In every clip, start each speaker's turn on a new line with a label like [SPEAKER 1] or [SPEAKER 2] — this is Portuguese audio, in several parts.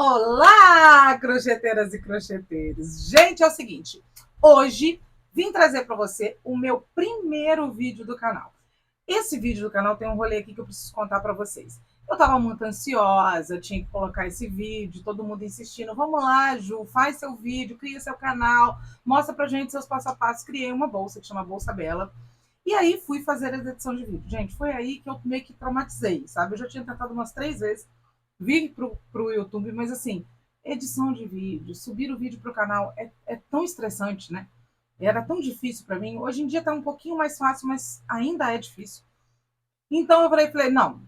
[SPEAKER 1] Olá, crocheteiras e crocheteiros! Gente, é o seguinte, hoje vim trazer para você o meu primeiro vídeo do canal. Esse vídeo do canal tem um rolê aqui que eu preciso contar para vocês. Eu estava muito ansiosa, tinha que colocar esse vídeo, todo mundo insistindo, vamos lá, Ju, faz seu vídeo, cria seu canal, mostra pra gente seus passo a passo. Criei uma bolsa que chama Bolsa Bela. E aí fui fazer a edição de vídeo. Gente, foi aí que eu meio que traumatizei, sabe? Eu já tinha tentado umas 3 vezes vir pro YouTube, mas assim, edição de vídeo, subir o vídeo pro canal é tão estressante, né? Era tão difícil para mim. Hoje em dia tá um pouquinho mais fácil, mas ainda é difícil. Então eu falei, não,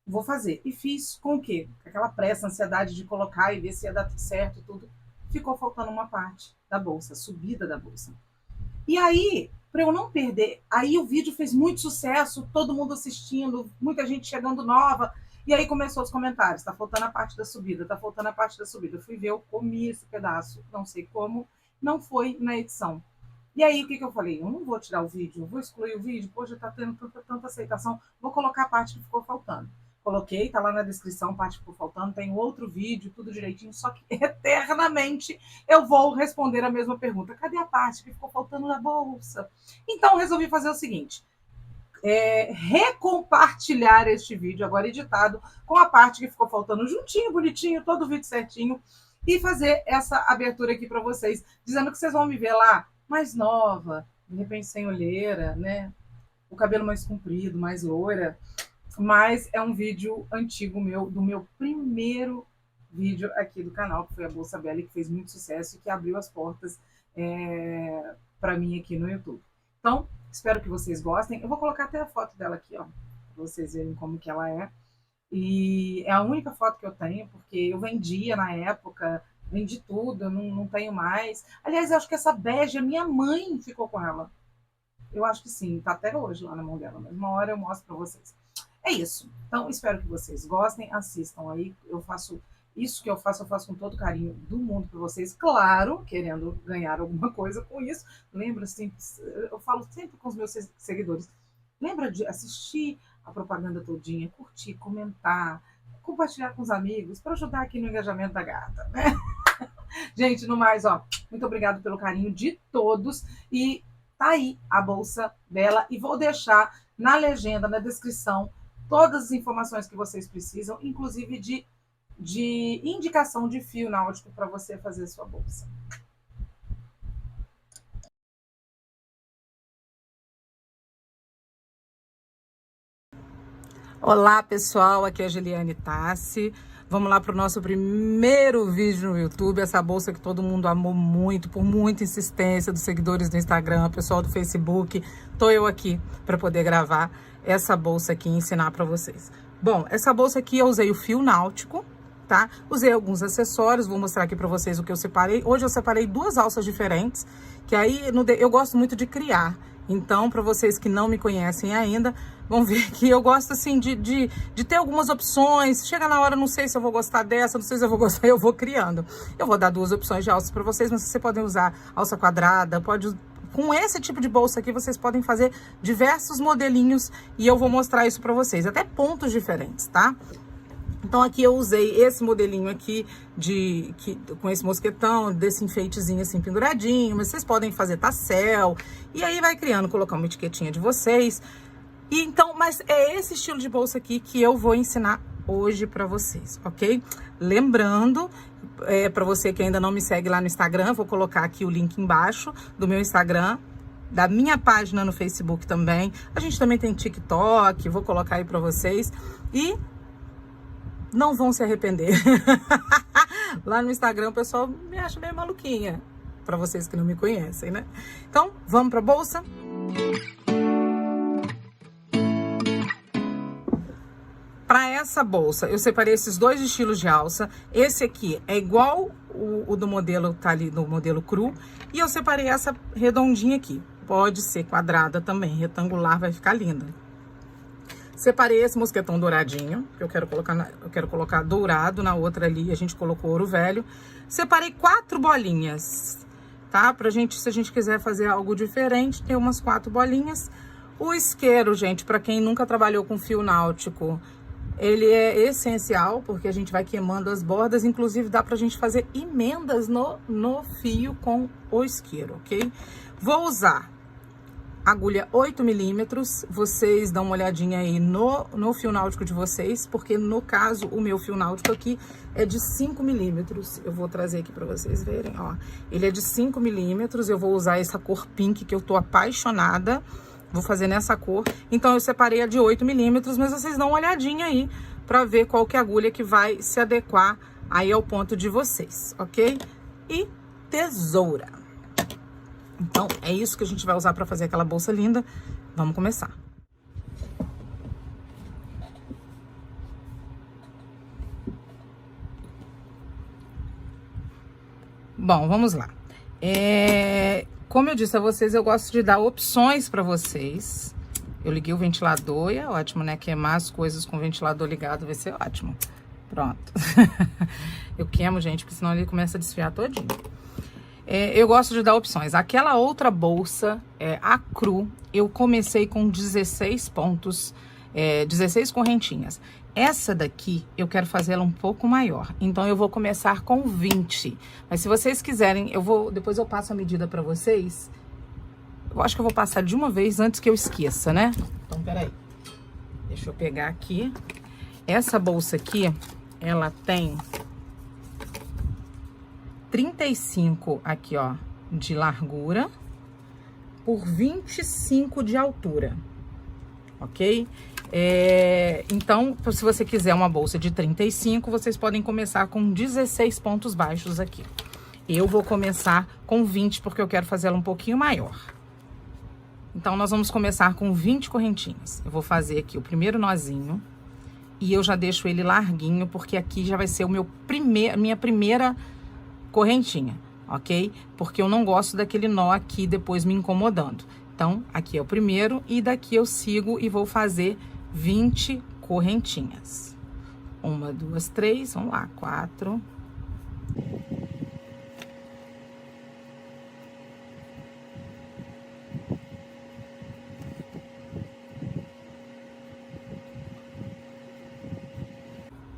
[SPEAKER 1] vou fazer. E fiz com o quê? Aquela pressa, ansiedade de colocar e ver se ia dar tudo certo e tudo. Ficou faltando uma parte da bolsa, a subida da bolsa. E aí, para eu não perder, aí o vídeo fez muito sucesso, todo mundo assistindo, muita gente chegando nova. E aí começou os comentários, tá faltando a parte da subida, tá faltando a parte da subida. Eu fui ver, eu comi esse pedaço, não sei como, não foi na edição. E aí, o que eu falei? Eu não vou tirar o vídeo, eu vou excluir o vídeo, pô, já tá tendo tanta aceitação, vou colocar a parte que ficou faltando. Coloquei, tá lá na descrição, parte que ficou faltando, tem outro vídeo, tudo direitinho, só que eternamente eu vou responder a mesma pergunta. Cadê a parte que ficou faltando na bolsa? Então, resolvi fazer o seguinte, recompartilhar este vídeo, agora editado, com a parte que ficou faltando juntinho, bonitinho, todo o vídeo certinho, e fazer essa abertura aqui para vocês, dizendo que vocês vão me ver lá mais nova, de repente sem olheira, né? O cabelo mais comprido, mais loira, mas é um vídeo antigo meu, do meu primeiro vídeo aqui do canal, que foi a Bolsa Bela, que fez muito sucesso e que abriu as portas para mim aqui no YouTube. Então, espero que vocês gostem. Eu vou colocar até a foto dela aqui, ó, para vocês verem como que ela é. E é a única foto que eu tenho, porque eu vendia na época, vendi tudo, eu não tenho mais. Aliás, eu acho que essa bege, a minha mãe ficou com ela. Eu acho que sim, tá até hoje lá na mão dela, mas uma hora eu mostro para vocês. É isso. Então, espero que vocês gostem, assistam aí. Eu faço isso que eu faço com todo carinho do mundo para vocês. Claro, querendo ganhar alguma coisa com isso. Lembra, assim, eu falo sempre com os meus seguidores. Lembra de assistir a propaganda todinha, curtir, comentar, compartilhar com os amigos, para ajudar aqui no engajamento da gata, né? Gente, no mais, ó, muito obrigado pelo carinho de todos. E tá aí a Bolsa Bela. E vou deixar na legenda, na descrição, todas as informações que vocês precisam, inclusive de indicação de fio náutico para você fazer sua bolsa. Olá, pessoal, aqui é a Giliane Tassi. Vamos lá para o nosso primeiro vídeo no YouTube, essa bolsa que todo mundo amou muito, por muita insistência dos seguidores do Instagram, pessoal do Facebook. Tô eu aqui para poder gravar essa bolsa aqui e ensinar para vocês. Bom, essa bolsa aqui eu usei o fio náutico, tá? Usei alguns acessórios, vou mostrar aqui para vocês o que eu separei. Hoje eu separei 2 alças diferentes, que aí eu gosto muito de criar. Então, para vocês que não me conhecem ainda, vão ver que eu gosto, assim, de ter algumas opções. Chega na hora, não sei se eu vou gostar dessa, não sei se eu vou gostar, eu vou criando. Eu vou dar 2 opções de alças para vocês, mas vocês podem usar alça quadrada, com esse tipo de bolsa aqui, vocês podem fazer diversos modelinhos e eu vou mostrar isso para vocês, até pontos diferentes, tá? Então, aqui eu usei esse modelinho aqui, com esse mosquetão, desse enfeitezinho assim penduradinho, mas vocês podem fazer tassel, e aí vai criando, colocar uma etiquetinha de vocês. E então, mas é esse estilo de bolsa aqui que eu vou ensinar hoje pra vocês, ok? Lembrando, pra você que ainda não me segue lá no Instagram, vou colocar aqui o link embaixo do meu Instagram, da minha página no Facebook também. A gente também tem TikTok, vou colocar aí pra vocês. E não vão se arrepender. Lá no Instagram o pessoal me acha meio maluquinha, para vocês que não me conhecem, né? Então, vamos pra bolsa? Para essa bolsa, eu separei esses 2 estilos de alça. Esse aqui é igual o do modelo, tá ali no modelo cru. E eu separei essa redondinha aqui. Pode ser quadrada também, retangular, vai ficar linda. Separei esse mosquetão douradinho, que eu quero colocar dourado, na outra ali a gente colocou ouro velho. Separei 4 bolinhas, tá? Pra gente, se a gente quiser fazer algo diferente, tem umas 4 bolinhas. O isqueiro, gente, pra quem nunca trabalhou com fio náutico, Ele é essencial porque a gente vai queimando as bordas, inclusive dá pra gente fazer emendas no fio com o isqueiro, ok? Vou usar agulha 8 milímetros, vocês dão uma olhadinha aí no fio náutico de vocês, porque no caso o meu fio náutico aqui é de 5 milímetros. Eu vou trazer aqui pra vocês verem, ó. Ele é de 5 milímetros, eu vou usar essa cor pink que eu tô apaixonada. Vou fazer nessa cor. Então, eu separei a de 8 milímetros, mas vocês dão uma olhadinha aí pra ver qual que é a agulha que vai se adequar aí ao ponto de vocês, ok? E tesoura. Então, é isso que a gente vai usar pra fazer aquela bolsa linda. Vamos começar. Bom, vamos lá. Como eu disse a vocês, eu gosto de dar opções pra vocês. Eu liguei o ventilador e é ótimo, né? Queimar as coisas com o ventilador ligado vai ser ótimo. Pronto. Eu queimo, gente, porque senão ele começa a desfiar todinho. Eu gosto de dar opções. Aquela outra bolsa, a cru, eu comecei com 16 pontos, 16 correntinhas. Essa daqui, eu quero fazer ela um pouco maior. Então, eu vou começar com 20. Mas se vocês quiserem, depois eu passo a medida pra vocês. Eu acho que eu vou passar de uma vez antes que eu esqueça, né? Então, peraí. Deixa eu pegar aqui. Essa bolsa aqui, ela tem 35 aqui, ó, de largura por 25 de altura, ok? Então, se você quiser uma bolsa de 35, vocês podem começar com 16 pontos baixos aqui. Eu vou começar com 20, porque eu quero fazer ela um pouquinho maior. Então, nós vamos começar com 20 correntinhas. Eu vou fazer aqui o primeiro nozinho e eu já deixo ele larguinho, porque aqui já vai ser minha primeira correntinha, ok? Porque eu não gosto daquele nó aqui depois me incomodando. Então, aqui é o primeiro e daqui eu sigo e vou fazer 20 correntinhas. 1, 2, 3, vamos lá, 4.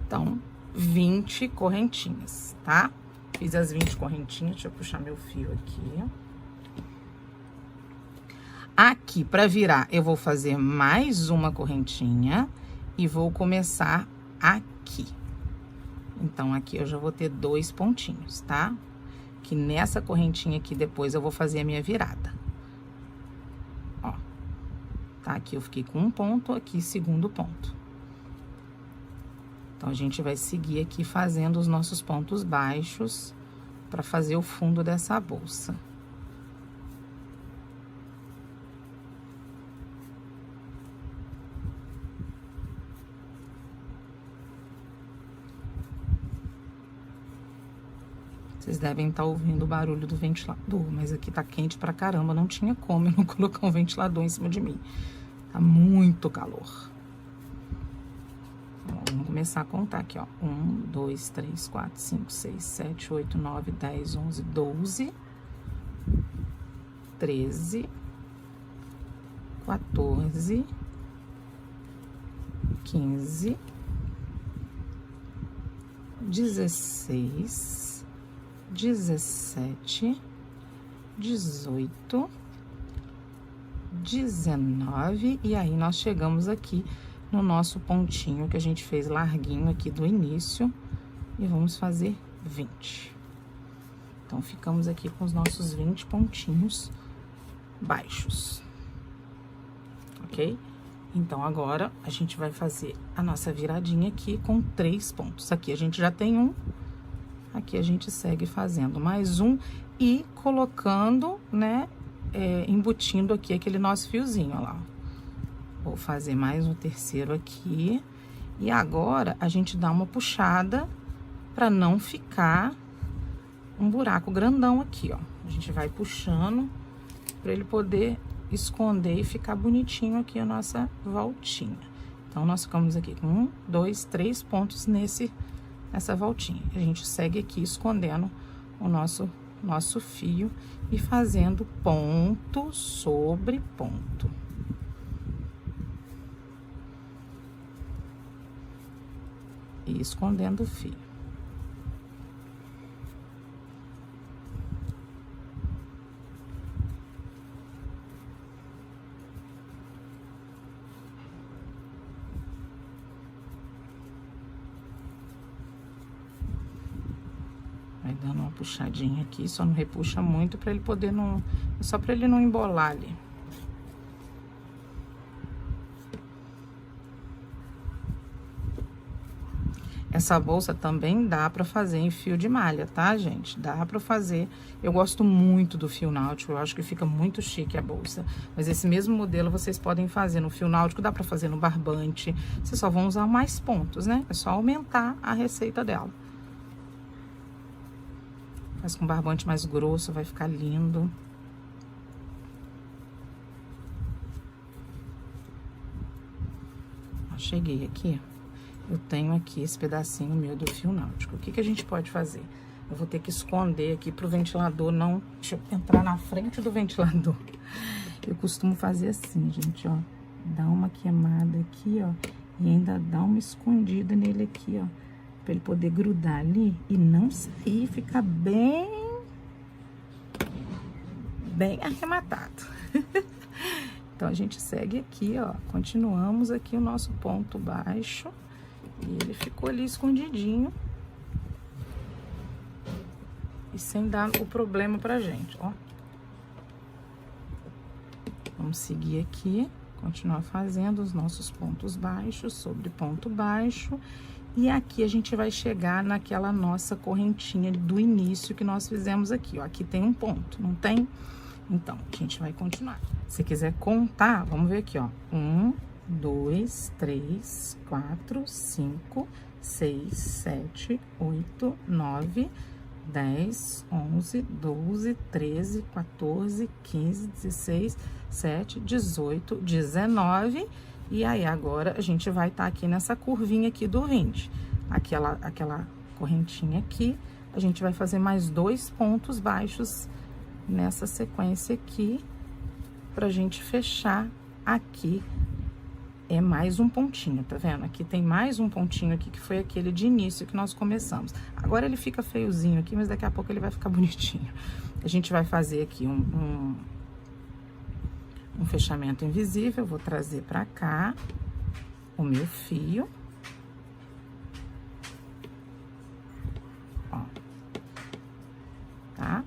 [SPEAKER 1] Então, 20 correntinhas, tá? Fiz as 20 correntinhas, deixa eu puxar meu fio aqui. Aqui, pra virar, eu vou fazer mais uma correntinha e vou começar aqui. Então, aqui eu já vou ter 2 pontinhos, tá? Que nessa correntinha aqui, depois eu vou fazer a minha virada. Ó, tá? Aqui eu fiquei com um ponto, aqui segundo ponto. Então, a gente vai seguir aqui fazendo os nossos pontos baixos pra fazer o fundo dessa bolsa. Vocês devem estar ouvindo o barulho do ventilador, mas aqui tá quente pra caramba, não tinha como eu não colocar um ventilador em cima de mim. Tá muito calor. Ó, vamos começar a contar aqui, ó. 1, 2, 3, 4, 5, 6, 7, 8, 9, 10, 11, 12, 13, 14, 15, 16... 17, 18, 19, e aí nós chegamos aqui no nosso pontinho que a gente fez larguinho aqui do início e vamos fazer 20. Então, ficamos aqui com os nossos 20 pontinhos baixos, ok? Então, agora, a gente vai fazer a nossa viradinha aqui com 3 pontos. Aqui a gente já tem um. Aqui a gente segue fazendo mais um e colocando, né, embutindo aqui aquele nosso fiozinho, ó lá. Vou fazer mais um terceiro aqui. E agora, a gente dá uma puxada pra não ficar um buraco grandão aqui, ó. A gente vai puxando pra ele poder esconder e ficar bonitinho aqui a nossa voltinha. Então, nós ficamos aqui com 1, 2, 3 pontos nessa voltinha. A gente segue aqui escondendo o nosso fio e fazendo ponto sobre ponto. e escondendo o fio. Vai dando uma puxadinha aqui, só não repuxa muito para ele poder não... Só para ele não embolar ali. Essa bolsa também dá pra fazer em fio de malha, tá, gente? Dá pra fazer. Eu gosto muito do fio náutico, eu acho que fica muito chique a bolsa. Mas esse mesmo modelo vocês podem fazer no fio náutico, dá pra fazer no barbante. Vocês só vão usar mais pontos, né? É só aumentar a receita dela. Faz com barbante mais grosso, vai ficar lindo. Ó, cheguei aqui. Eu tenho aqui esse pedacinho meu do fio náutico. O que que a gente pode fazer? Eu vou ter que esconder aqui pro ventilador não... Deixa eu entrar na frente do ventilador. Eu costumo fazer assim, gente, ó. Dá uma queimada aqui, ó. E ainda dá uma escondida nele aqui, ó. Pra ele poder grudar ali e não sair, ficar bem arrematado. Então, a gente segue aqui, ó. Continuamos aqui o nosso ponto baixo. E ele ficou ali escondidinho. E sem dar o problema pra gente, ó. Vamos seguir aqui, continuar fazendo os nossos pontos baixos sobre ponto baixo. E aqui a gente vai chegar naquela nossa correntinha do início que nós fizemos aqui, ó. Aqui tem um ponto, não tem? Então, a gente vai continuar. Se quiser contar, vamos ver aqui, ó. 1, 2, 3, 4, 5, 6, 7, 8, 9, 10, 11, 12, 13, 14, 15, 16, 17, 18, 19. E aí, agora, a gente vai estar aqui nessa curvinha aqui do 20. Aquela correntinha aqui, a gente vai fazer mais 2 pontos baixos nessa sequência aqui, pra gente fechar aqui. É mais um pontinho, tá vendo? Aqui tem mais um pontinho aqui, que foi aquele de início que nós começamos. Agora ele fica feiozinho aqui, mas daqui a pouco ele vai ficar bonitinho. A gente vai fazer aqui um fechamento invisível. Eu vou trazer pra cá o meu fio. Ó. Tá?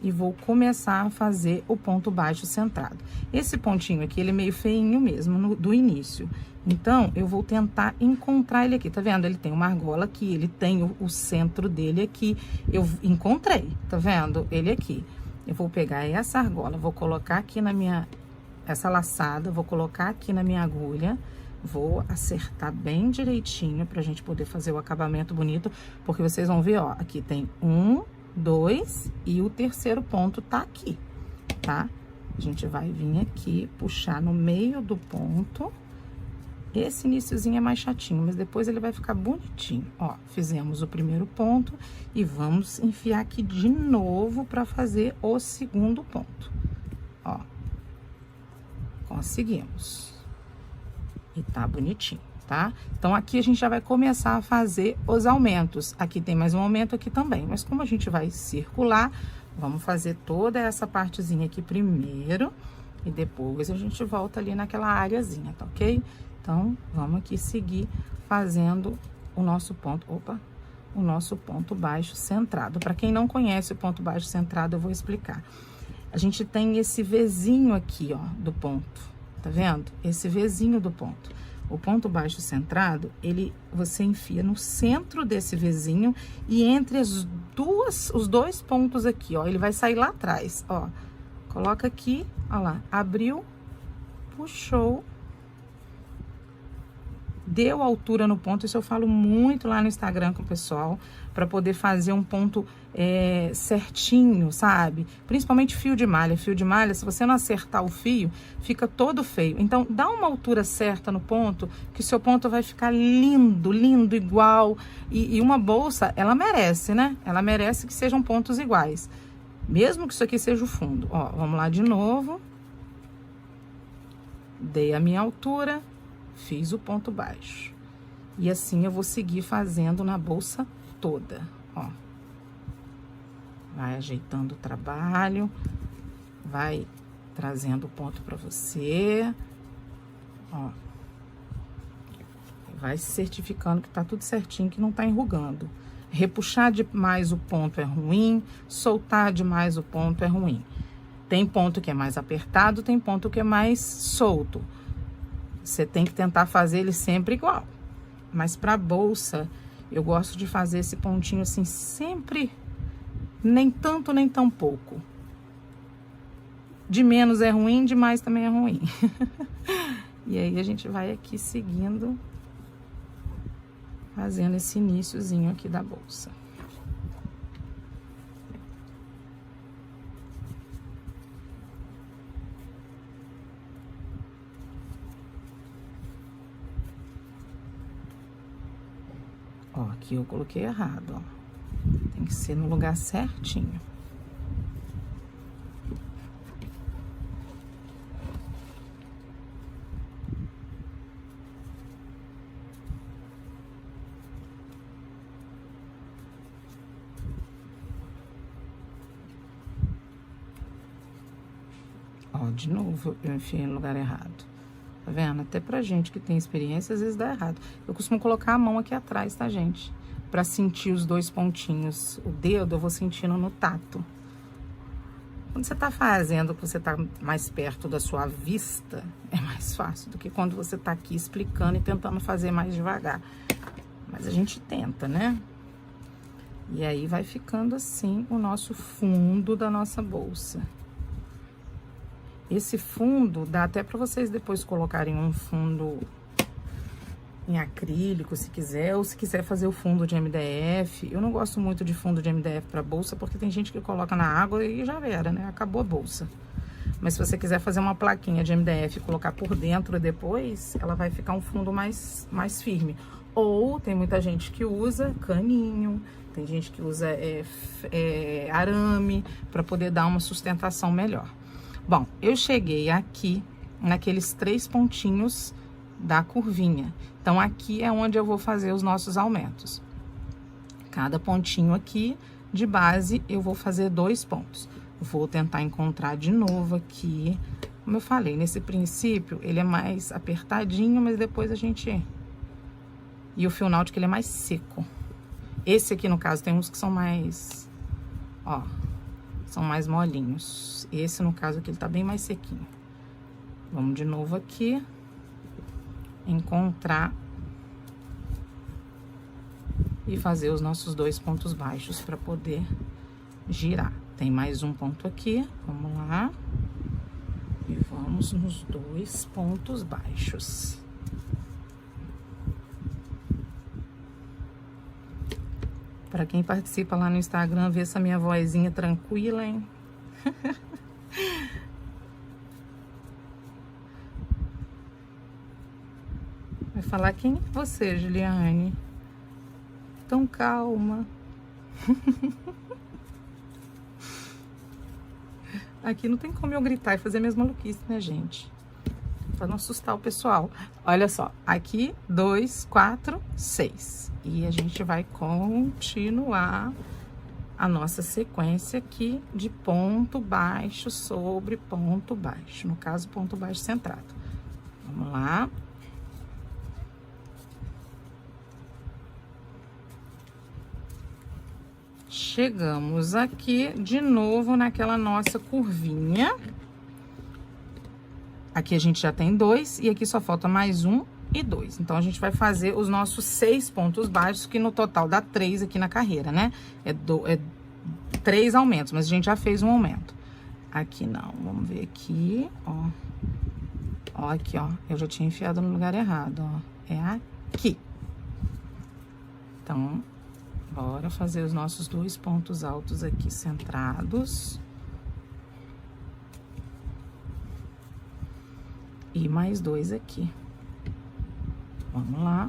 [SPEAKER 1] E vou começar a fazer o ponto baixo centrado. Esse pontinho aqui, ele é meio feinho mesmo, do início. Então, eu vou tentar encontrar ele aqui, tá vendo? Ele tem uma argola aqui, ele tem o centro dele aqui. Eu encontrei, tá vendo? Ele aqui. Eu vou pegar essa argola, vou colocar aqui na minha... Essa laçada, vou colocar aqui na minha agulha. Vou acertar bem direitinho pra gente poder fazer o acabamento bonito. Porque vocês vão ver, ó, aqui tem 1, 2 e o terceiro ponto tá aqui, tá? A gente vai vir aqui, puxar no meio do ponto. Esse iniciozinho é mais chatinho, mas depois ele vai ficar bonitinho. Ó, fizemos o primeiro ponto e vamos enfiar aqui de novo pra fazer o segundo ponto. Ó, conseguimos. E tá bonitinho, tá? Então, aqui a gente já vai começar a fazer os aumentos. Aqui tem mais um aumento aqui também, mas como a gente vai circular, vamos fazer toda essa partezinha aqui primeiro e depois a gente volta ali naquela areazinha, tá ok? Então, vamos aqui seguir fazendo o nosso ponto, o nosso ponto baixo centrado. Para quem não conhece o ponto baixo centrado, eu vou explicar. A gente tem esse Vzinho aqui, ó, do ponto, tá vendo? Esse Vzinho do ponto. O ponto baixo centrado, você enfia no centro desse Vzinho e entre os dois pontos aqui, ó, ele vai sair lá atrás, ó. Coloca aqui, ó lá, abriu, puxou, deu altura no ponto. Isso eu falo muito lá no Instagram com o pessoal, para poder fazer um ponto certinho, sabe? Principalmente fio de malha. Fio de malha, se você não acertar o fio, fica todo feio. Então, dá uma altura certa no ponto, que o seu ponto vai ficar lindo, lindo, igual. E uma bolsa, ela merece, né? Ela merece que sejam pontos iguais. Mesmo que isso aqui seja o fundo. Ó, vamos lá de novo. Dei a minha altura, fiz o ponto baixo. E assim eu vou seguir fazendo na bolsa toda, ó. Vai ajeitando o trabalho, vai trazendo o ponto pra você, ó. Vai se certificando que tá tudo certinho, que não tá enrugando. Repuxar demais o ponto é ruim, soltar demais o ponto é ruim. Tem ponto que é mais apertado, tem ponto que é mais solto. Você tem que tentar fazer ele sempre igual. Mas pra bolsa, eu gosto de fazer esse pontinho assim, sempre, nem tanto, nem tão pouco. De menos é ruim, de mais também é ruim. E aí, a gente vai aqui seguindo, fazendo esse iniciozinho aqui da bolsa. Ó, aqui eu coloquei errado, ó. Tem que ser no lugar certinho. Ó, de novo eu enfiei no lugar errado. Tá vendo? Até pra gente que tem experiência, às vezes dá errado. Eu costumo colocar a mão aqui atrás, tá, gente? Pra sentir os dois pontinhos. O dedo eu vou sentindo no tato. Quando você tá fazendo, que você tá mais perto da sua vista, é mais fácil do que quando você tá aqui explicando e tentando fazer mais devagar. Mas a gente tenta, né? E aí, vai ficando assim o nosso fundo da nossa bolsa. Esse fundo, dá até pra vocês depois colocarem um fundo em acrílico, se quiser, ou se quiser fazer o fundo de MDF. Eu não gosto muito de fundo de MDF pra bolsa, porque tem gente que coloca na água e já era, né? Acabou a bolsa. Mas se você quiser fazer uma plaquinha de MDF e colocar por dentro depois, ela vai ficar um fundo mais firme. Ou tem muita gente que usa caninho, tem gente que usa arame, pra poder dar uma sustentação melhor. Bom, eu cheguei aqui naqueles 3 pontinhos da curvinha. Então, aqui é onde eu vou fazer os nossos aumentos. Cada pontinho aqui de base, eu vou fazer 2 pontos. Vou tentar encontrar de novo aqui. Como eu falei, nesse princípio, ele é mais apertadinho, mas depois a gente... E o fio náutico, ele é mais seco. Esse aqui, no caso, tem uns que são mais... Ó... São mais molinhos. Esse, no caso aqui, ele tá bem mais sequinho. Vamos de novo aqui. Encontrar. E fazer os nossos 2 pontos baixos para poder girar. Tem mais um ponto aqui. Vamos lá. E vamos nos 2 pontos baixos. Pra quem participa lá no Instagram, vê essa minha vozinha tranquila, hein? Vai falar, quem é você, Juliane? Tão calma. Aqui não tem como eu gritar e fazer a mesma maluquice, né, gente? Pra não assustar o pessoal. Olha só, aqui, 2, 4, 6. E a gente vai continuar a nossa sequência aqui de ponto baixo sobre ponto baixo. No caso, ponto baixo centrado. Vamos lá. Chegamos aqui de novo naquela nossa curvinha. Aqui a gente já tem 2 e aqui só falta mais 1 e 2. Então, a gente vai fazer os nossos 6 pontos baixos, que no total dá 3 aqui na carreira, né? É 3 aumentos, mas a gente já fez um aumento. Aqui não, vamos ver aqui, ó. Ó, aqui, ó, eu já tinha enfiado no lugar errado, ó. É aqui. Então, bora fazer os nossos 2 pontos altos aqui centrados. E mais 2 aqui. Vamos lá.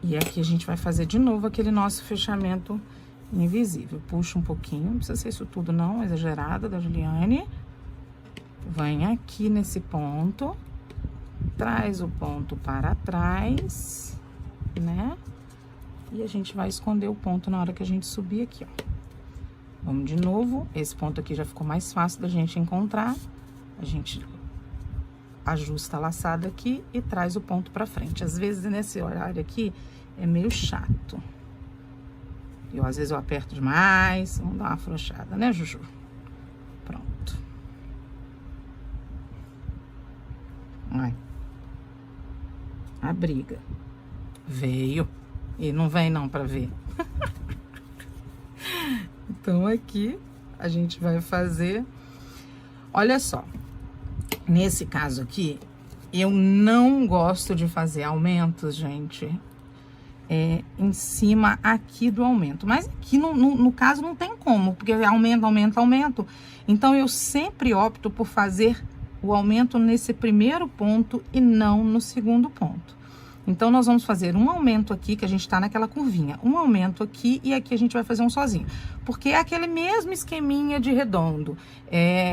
[SPEAKER 1] E aqui a gente vai fazer de novo aquele nosso fechamento invisível. Puxa um pouquinho, não precisa ser isso tudo não, exagerada da Juliane. Vem aqui nesse ponto, traz o ponto para trás, né? E a gente vai esconder o ponto na hora que a gente subir aqui, ó. Vamos de novo, esse ponto aqui já ficou mais fácil da gente encontrar. A gente ajusta a laçada aqui e traz o ponto pra frente. Às vezes, nesse horário aqui, é meio chato. Às vezes eu aperto demais, vamos dar uma afrouxada, né, Juju? Pronto. Ai. A briga. Veio. E não vem não pra ver. Então, aqui, a gente vai fazer... Olha só. Nesse caso aqui, eu não gosto de fazer aumentos, gente, em cima aqui do aumento. Mas aqui, no caso, não tem como, porque aumento, aumento, aumento. Então, eu sempre opto por fazer o aumento nesse primeiro ponto e não no segundo ponto. Então, nós vamos fazer um aumento aqui, que a gente tá naquela curvinha. Um aumento aqui e aqui a gente vai fazer um sozinho. Porque é aquele mesmo esqueminha de redondo.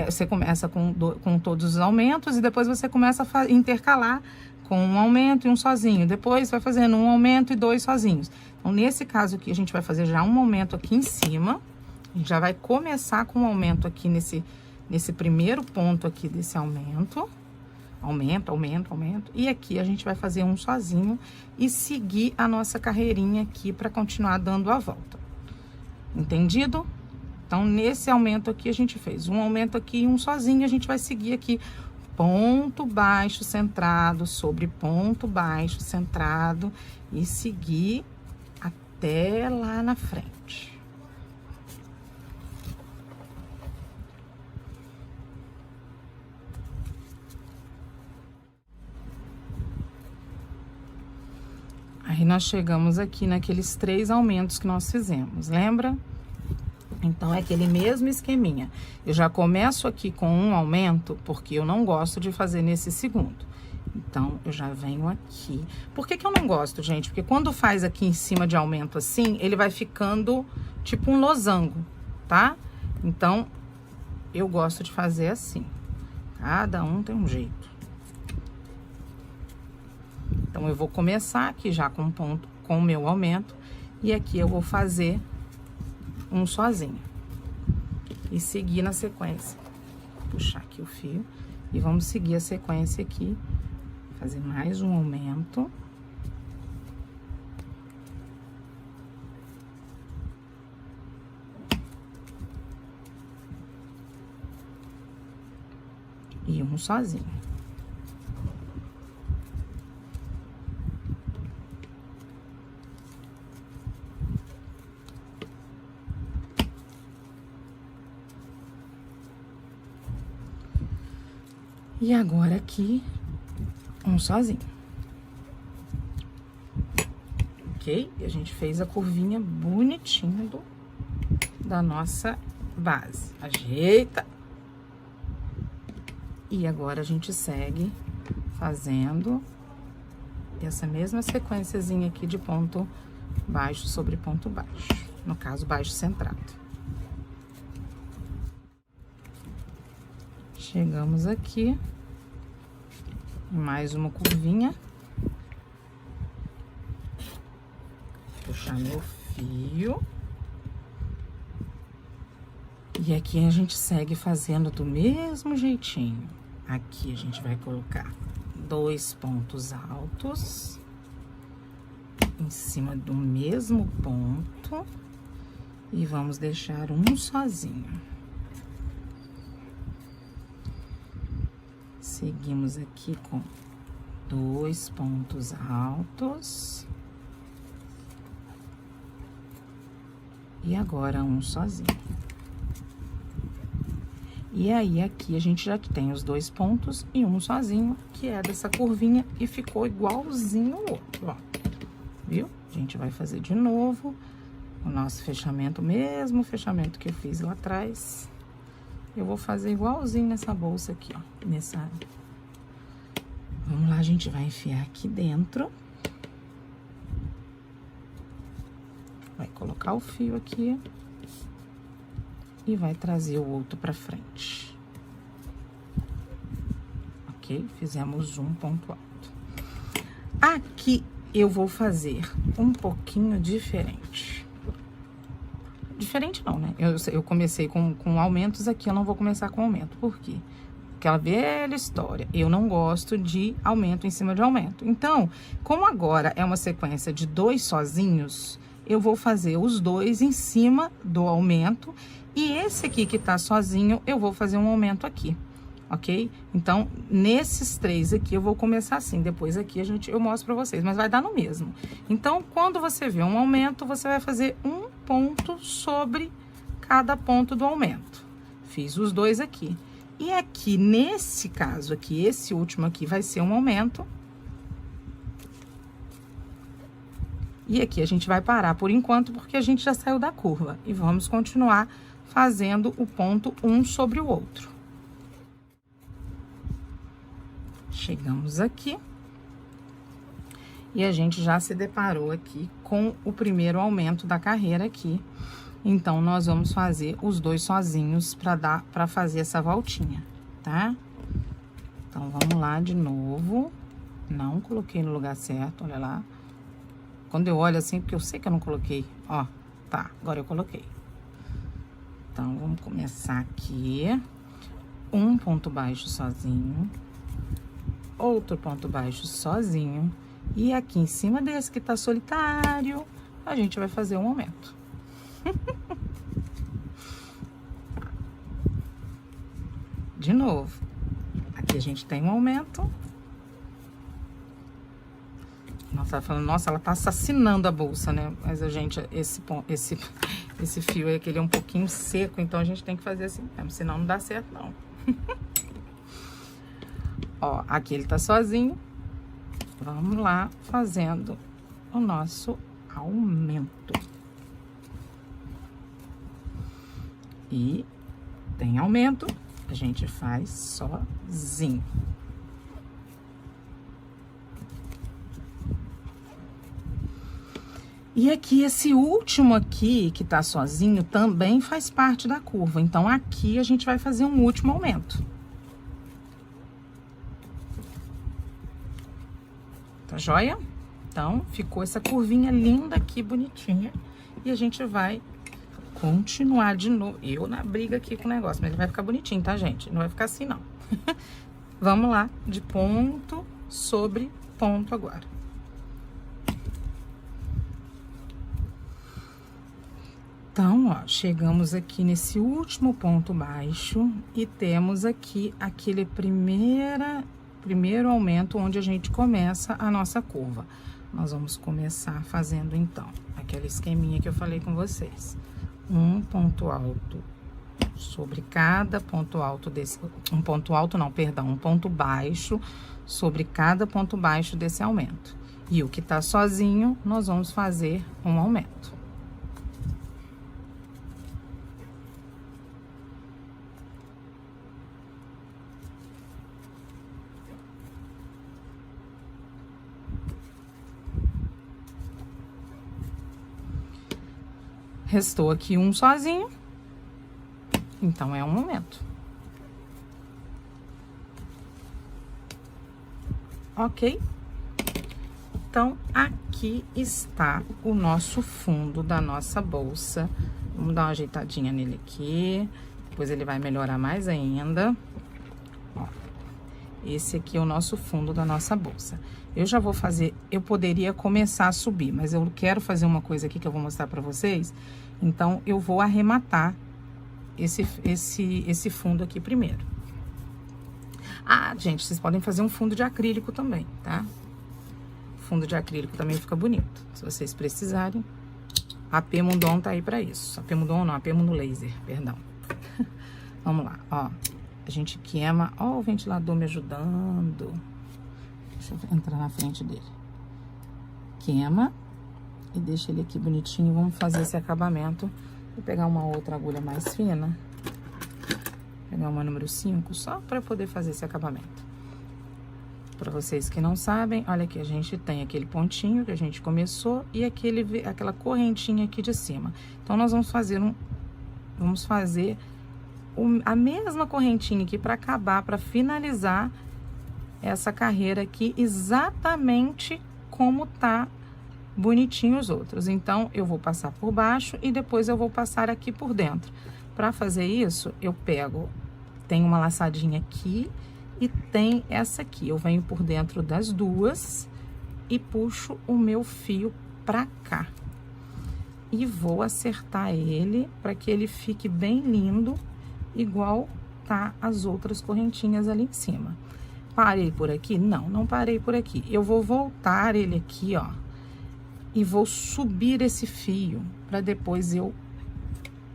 [SPEAKER 1] Você começa com todos os aumentos e depois você começa a intercalar com um aumento e um sozinho. Depois vai fazendo um aumento e 2 sozinhos. Então, nesse caso aqui, a gente vai fazer já um aumento aqui em cima. A gente já vai começar com um aumento aqui nesse primeiro ponto aqui desse aumento. Aumento, aumento, aumento. E aqui a gente vai fazer um sozinho e seguir a nossa carreirinha aqui para continuar dando a volta. Entendido? Então, nesse aumento aqui, a gente fez um aumento aqui e um sozinho. A gente vai seguir aqui ponto baixo centrado sobre ponto baixo centrado e seguir até lá na frente. Aí, nós chegamos aqui naqueles 3 aumentos que nós fizemos, lembra? Então, é aquele mesmo esqueminha. Eu já começo aqui com um aumento, porque eu não gosto de fazer nesse segundo. Então, eu já venho aqui. Por que que eu não gosto, gente? Porque quando faz aqui em cima de aumento assim, ele vai ficando tipo um losango, tá? Então, eu gosto de fazer assim. Cada um tem um jeito. Então, eu vou começar aqui já com um ponto, com o meu aumento. E aqui eu vou fazer um sozinho. E seguir na sequência. Vou puxar aqui o fio. E vamos seguir a sequência aqui. Fazer mais um aumento. E um sozinho. E agora aqui, um sozinho. Ok? E a gente fez a curvinha bonitinha da nossa base. Ajeita. E agora a gente segue fazendo essa mesma sequenciazinha aqui de ponto baixo sobre ponto baixo. No caso, baixo centrado. Chegamos aqui. Mais uma curvinha. Puxar meu fio. E aqui a gente segue fazendo do mesmo jeitinho. Aqui a gente vai colocar 2 pontos altos em cima do mesmo ponto e vamos deixar um sozinho. Seguimos aqui com 2 pontos altos. E agora um sozinho. E aí, aqui a gente já tem os 2 pontos e um sozinho, que é dessa curvinha, e ficou igualzinho o outro, ó. Viu? A gente vai fazer de novo o nosso fechamento, o mesmo fechamento que eu fiz lá atrás. Eu vou fazer igualzinho nessa bolsa aqui, ó. Vamos lá, a gente vai enfiar aqui dentro. colocar o fio aqui e vai trazer o outro pra frente. Ok? Fizemos um ponto alto. Aqui eu vou fazer um pouquinho diferente. Diferente não, né? Eu comecei com aumentos aqui, eu não vou começar com aumento. Por quê? Aquela velha história. Eu não gosto de aumento em cima de aumento. Então, como agora é uma sequência de 2 sozinhos, eu vou fazer os 2 em cima do aumento. E esse aqui que tá sozinho, eu vou fazer um aumento aqui. Ok? Então, nesses 3 aqui, eu vou começar assim. Depois aqui eu mostro pra vocês, mas vai dar no mesmo. Então, quando você vê um aumento, você vai fazer um ponto sobre cada ponto do aumento. Fiz os 2 aqui. E aqui, nesse caso aqui, esse último aqui vai ser um aumento. E aqui a gente vai parar por enquanto, porque a gente já saiu da curva. E vamos continuar fazendo o ponto um sobre o outro. Chegamos aqui. E a gente já se deparou aqui com o primeiro aumento da carreira aqui. Então, nós vamos fazer os 2 sozinhos para fazer essa voltinha, tá? Então, vamos lá de novo. Não coloquei no lugar certo, olha lá. Quando eu olho assim, porque eu sei que eu não coloquei, ó, tá, agora eu coloquei. Então, vamos começar aqui. Um ponto baixo sozinho. Outro ponto baixo sozinho. E aqui em cima desse que tá solitário, a gente vai fazer um aumento. De novo. Aqui a gente tem um aumento. Nossa, tá falando, nossa, ela tá assassinando a bolsa, né? Mas a gente, esse fio aí, que ele é um pouquinho seco, então a gente tem que fazer assim mesmo, senão não dá certo, não. Ó, aqui ele tá sozinho. Vamos lá fazendo o nosso aumento. E tem aumento, a gente faz sozinho. E aqui, esse último aqui, que tá sozinho, também faz parte da curva. Então, aqui a gente vai fazer um último aumento. Tá joia? Então, ficou essa curvinha linda aqui, bonitinha. E a gente vai continuar de novo. Eu na briga aqui com o negócio, mas ele vai ficar bonitinho, tá, gente? Não vai ficar assim, não. Vamos lá, de ponto sobre ponto agora. Então, ó, chegamos aqui nesse último ponto baixo e temos aqui aquele primeiro aumento onde a gente começa a nossa curva. Nós vamos começar fazendo, então, aquele esqueminha que eu falei com vocês. Um ponto alto sobre cada ponto alto desse... Um ponto alto não, perdão, um ponto baixo sobre cada ponto baixo desse aumento. E o que tá sozinho, nós vamos fazer um aumento. Restou aqui um sozinho, então é um aumento. Ok? Então, aqui está o nosso fundo da nossa bolsa. Vamos dar uma ajeitadinha nele aqui, depois ele vai melhorar mais ainda. Ó, esse aqui é o nosso fundo da nossa bolsa. Eu já vou fazer, eu poderia começar a subir, mas eu quero fazer uma coisa aqui que eu vou mostrar pra vocês. Então, eu vou arrematar esse fundo aqui primeiro. Ah, gente, vocês podem fazer um fundo de acrílico também, tá? Fundo de acrílico também fica bonito, se vocês precisarem. A AP Mundon tá aí pra isso. AP Mundon não, AP Mundo Laser, perdão. Vamos lá, ó. A gente queima, ó o ventilador me ajudando. Deixa eu entrar na frente dele. Queima e deixa ele aqui bonitinho. Vamos fazer esse acabamento. Vou pegar uma outra agulha mais fina. Pegar uma número 5, só para poder fazer esse acabamento. Para vocês que não sabem, olha aqui, a gente tem aquele pontinho que a gente começou e aquela correntinha aqui de cima. Então, nós vamos fazer a mesma correntinha aqui para acabar, para finalizar essa carreira aqui, exatamente como tá bonitinho os outros. Então, eu vou passar por baixo e depois eu vou passar aqui por dentro. Para fazer isso, eu pego, tem uma laçadinha aqui e tem essa aqui. Eu venho por dentro das duas e puxo o meu fio pra cá. E vou acertar ele para que ele fique bem lindo, igual tá as outras correntinhas ali em cima. Parei por aqui? Não, não parei por aqui. Eu vou voltar ele aqui, ó, e vou subir esse fio para depois eu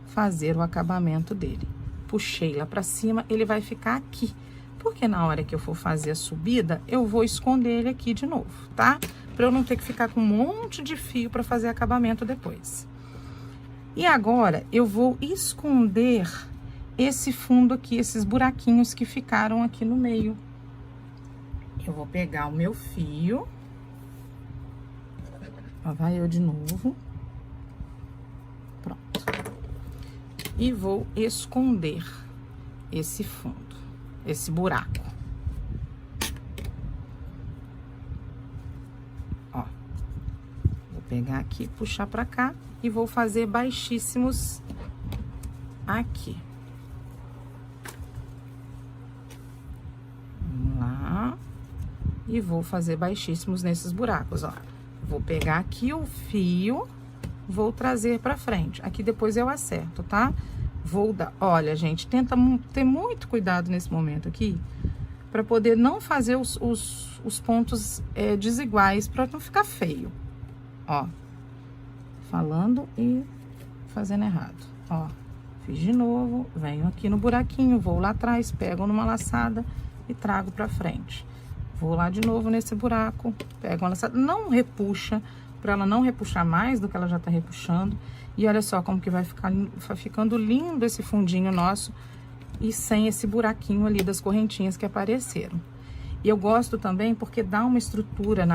[SPEAKER 1] fazer o acabamento dele. Puxei lá para cima, ele vai ficar aqui. Porque na hora que eu for fazer a subida, eu vou esconder ele aqui de novo, tá? Pra eu não ter que ficar com um monte de fio pra fazer acabamento depois. E agora, eu vou esconder esse fundo aqui, esses buraquinhos que ficaram aqui no meio. Eu vou pegar o meu fio. Lá vai eu de novo. Pronto. E vou esconder esse fundo. Esse buraco. Ó. Vou pegar aqui, puxar pra cá e vou fazer baixíssimos aqui. Vamos lá. E vou fazer baixíssimos nesses buracos, ó. Vou pegar aqui o fio, vou trazer pra frente. Aqui depois eu acerto, tá? Vou dar, olha, gente, tenta ter muito cuidado nesse momento aqui, para poder não fazer os pontos desiguais, para não ficar feio. Ó, falando e fazendo errado. Ó, fiz de novo, venho aqui no buraquinho, vou lá atrás, pego numa laçada e trago pra frente. Vou lá de novo nesse buraco, pego uma laçada, não repuxa, para ela não repuxar mais do que ela já tá repuxando. E olha só como que vai ficando lindo esse fundinho nosso e sem esse buraquinho ali das correntinhas que apareceram. E eu gosto também porque dá uma estrutura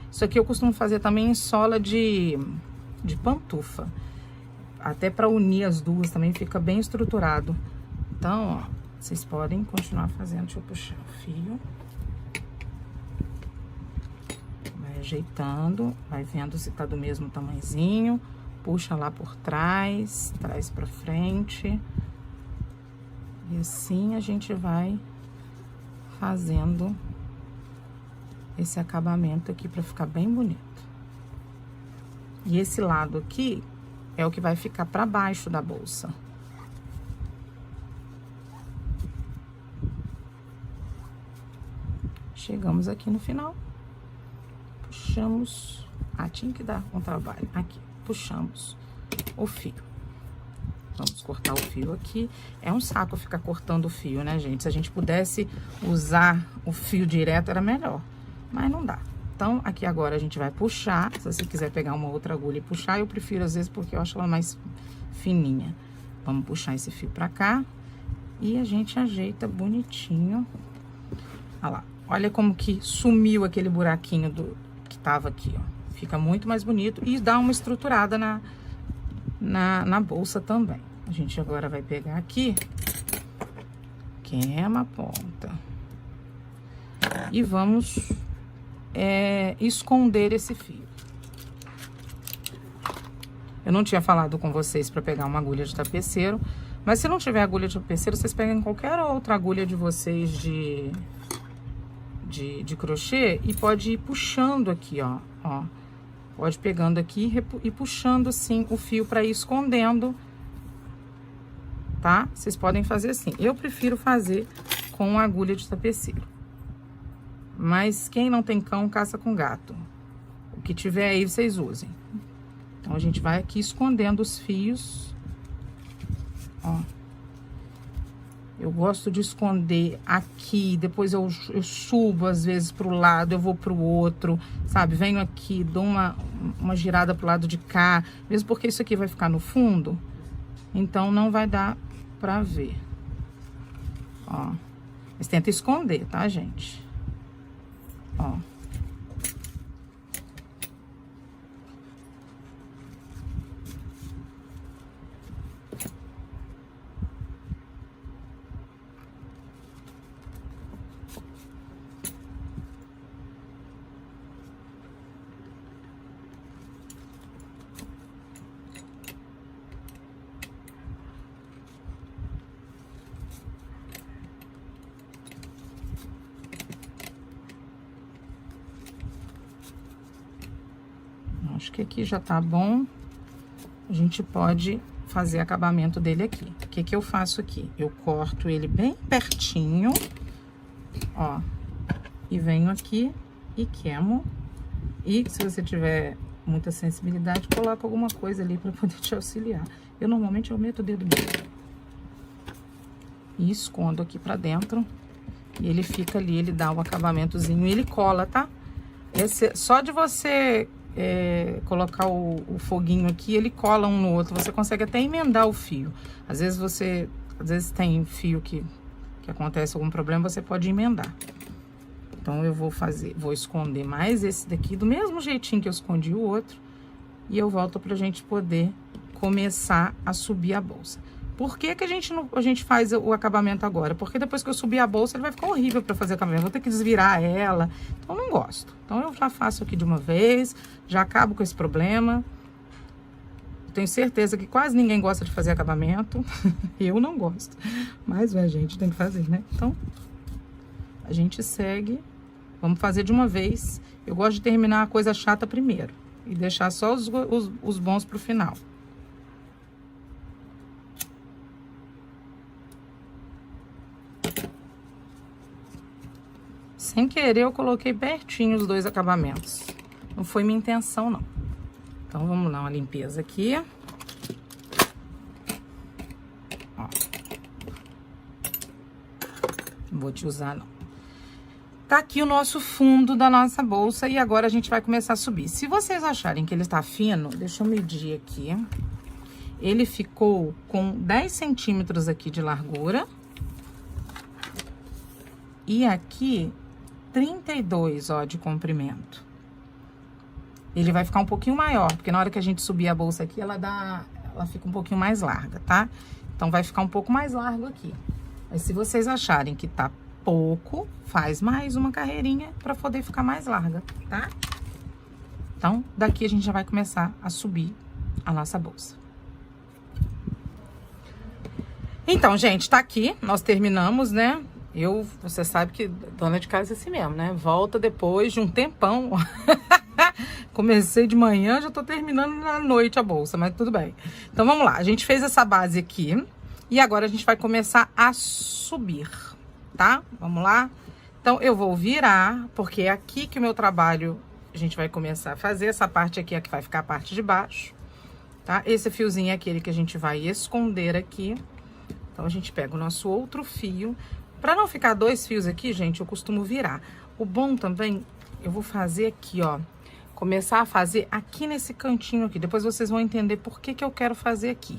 [SPEAKER 1] Isso aqui eu costumo fazer também em sola de pantufa. Até para unir as duas também fica bem estruturado. Então, ó, vocês podem continuar fazendo. Deixa eu puxar o fio. Vai ajeitando, vai vendo se tá do mesmo tamanhozinho. Puxa lá por trás, traz pra frente. E assim a gente vai fazendo esse acabamento aqui pra ficar bem bonito. E esse lado aqui é o que vai ficar pra baixo da bolsa. Chegamos aqui no final. Puxamos. Ah, tinha que dar um trabalho. Aqui. Puxamos o fio. Vamos cortar o fio aqui. É um saco ficar cortando o fio, né, gente? Se a gente pudesse usar o fio direto, era melhor. Mas não dá. Então, aqui agora a gente vai puxar. Se você quiser pegar uma outra agulha e puxar, eu prefiro às vezes porque eu acho ela mais fininha. Vamos puxar esse fio pra cá. E a gente ajeita bonitinho. Olha lá. Olha como que sumiu aquele buraquinho que tava aqui, ó. Fica muito mais bonito e dá uma estruturada na bolsa também. A gente agora vai pegar aqui, queima a ponta. E vamos esconder esse fio. Eu não tinha falado com vocês para pegar uma agulha de tapeceiro, mas se não tiver agulha de tapeceiro, vocês peguem qualquer outra agulha de vocês de crochê e pode ir puxando aqui, ó. Pode pegando aqui e puxando assim o fio para ir escondendo, tá? Vocês podem fazer assim. Eu prefiro fazer com agulha de tapeceiro. Mas quem não tem cão, caça com gato. O que tiver aí, vocês usem. Então, a gente vai aqui escondendo os fios. Ó. Eu gosto de esconder aqui, depois eu subo às vezes pro lado, eu vou pro outro, sabe? Venho aqui, dou uma girada pro lado de cá, mesmo porque isso aqui vai ficar no fundo, então não vai dar pra ver. Ó, mas tenta esconder, tá, gente? ó.
[SPEAKER 2] Acho que aqui já tá bom. A gente pode fazer acabamento dele aqui. O que que eu faço aqui? Eu corto ele bem pertinho, ó. E venho aqui e queimo. E se você tiver muita sensibilidade, coloca alguma coisa ali pra poder te auxiliar. Eu normalmente meto o dedo mesmo. E escondo aqui pra dentro. E ele fica ali, ele dá um acabamentozinho e ele cola, tá? Só de você colocar o foguinho aqui, ele cola um no outro. Você consegue até emendar o fio. Às vezes tem fio que acontece algum problema, você pode emendar. Então, eu vou esconder mais esse daqui, do mesmo jeitinho que eu escondi o outro. E eu volto pra gente poder começar a subir a bolsa. Por que que a gente faz o acabamento agora? Porque depois que eu subir a bolsa, ele vai ficar horrível pra fazer acabamento. Vou ter que desvirar ela. Então, eu não gosto. Então, eu já faço aqui de uma vez, já acabo com esse problema. Eu tenho certeza que quase ninguém gosta de fazer acabamento. Eu não gosto. Mas, a gente tem que fazer, né? Então, a gente segue. Vamos fazer de uma vez. Eu gosto de terminar a coisa chata primeiro. E deixar só os bons pro final. Sem querer, eu coloquei pertinho os dois acabamentos. Não foi minha intenção, não. Então, vamos dar uma limpeza aqui. Ó. Não vou te usar, não. Tá aqui o nosso fundo da nossa bolsa e agora a gente vai começar a subir. Se vocês acharem que ele está fino, deixa eu medir aqui. Ele ficou com 10 centímetros aqui de largura. E aqui, 32, ó, de comprimento. Ele vai ficar um pouquinho maior, porque na hora que a gente subir a bolsa aqui, ela fica um pouquinho mais larga, tá? Então, vai ficar um pouco mais largo aqui. Mas se vocês acharem que tá pouco, faz mais uma carreirinha pra poder ficar mais larga, tá? Então, daqui a gente já vai começar a subir a nossa bolsa. Então, gente, tá aqui, nós terminamos, né? Você sabe que dona de casa é assim mesmo, né? Volta depois de um tempão. Comecei de manhã, já tô terminando na noite a bolsa, mas tudo bem. Então, vamos lá. A gente fez essa base aqui e agora a gente vai começar a subir, tá? Vamos lá? Então, eu vou virar, porque é aqui que o meu trabalho, a gente vai começar a fazer. Essa parte aqui é que vai ficar a parte de baixo, tá? Esse fiozinho é aquele que a gente vai esconder aqui. Então, a gente pega o nosso outro fio. Pra não ficar dois fios aqui, gente, eu costumo virar. O bom também, eu vou fazer aqui, ó. Começar a fazer aqui nesse cantinho aqui. Depois vocês vão entender por que que eu quero fazer aqui.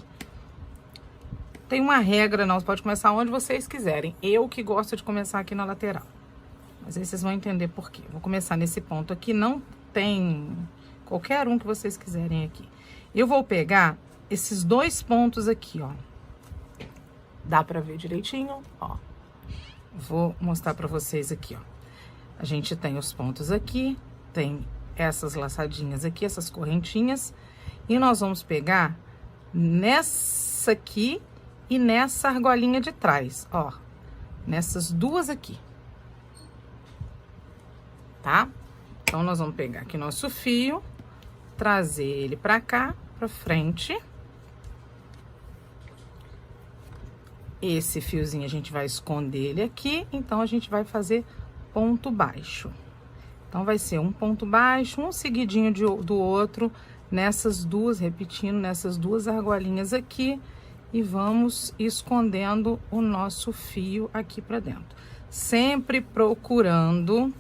[SPEAKER 2] Tem uma regra, não. Você pode começar onde vocês quiserem. Eu que gosto de começar aqui na lateral. Mas aí vocês vão entender por quê. Vou começar nesse ponto aqui. Não tem qualquer um que vocês quiserem aqui. Eu vou pegar esses dois pontos aqui, ó. Dá pra ver direitinho, ó. Vou mostrar pra vocês aqui, ó. A gente tem os pontos aqui, tem essas laçadinhas aqui, essas correntinhas. E nós vamos pegar nessa aqui e nessa argolinha de trás, ó. Nessas duas aqui. Tá? Então, nós vamos pegar aqui nosso fio, trazer ele pra cá, pra frente. Esse fiozinho a gente vai esconder ele aqui, então a gente vai fazer ponto baixo. Então, vai ser um ponto baixo, um seguidinho do outro, nessas duas, repetindo, nessas duas argolinhas aqui. E vamos escondendo o nosso fio aqui pra dentro. Sempre procurando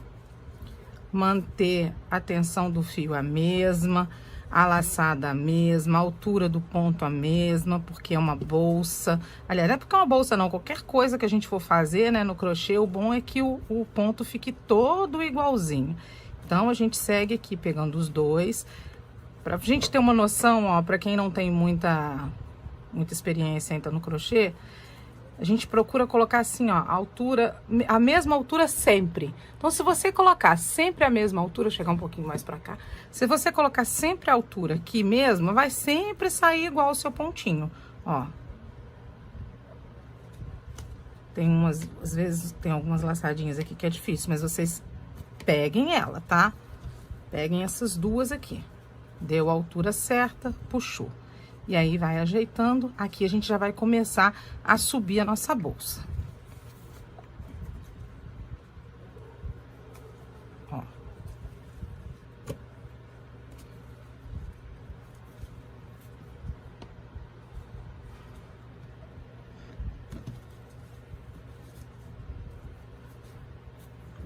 [SPEAKER 2] manter a tensão do fio a mesma, a laçada a mesma, a altura do ponto a mesma, porque é uma bolsa. Aliás, não é porque é uma bolsa não, qualquer coisa que a gente for fazer, né, no crochê, o bom é que o ponto fique todo igualzinho. Então, a gente segue aqui pegando os dois. Pra gente ter uma noção, ó, pra quem não tem muita experiência ainda no crochê, a gente procura colocar assim, ó, a mesma altura sempre. Então, se você colocar sempre a mesma altura, vou chegar um pouquinho mais pra cá. Se você colocar sempre a altura aqui mesmo, vai sempre sair igual ao seu pontinho, ó. Tem umas, às vezes, tem algumas laçadinhas aqui que é difícil, mas vocês peguem ela, tá? Peguem essas duas aqui. Deu a altura certa, puxou. E aí, vai ajeitando. Aqui a gente já vai começar a subir a nossa bolsa. Ó.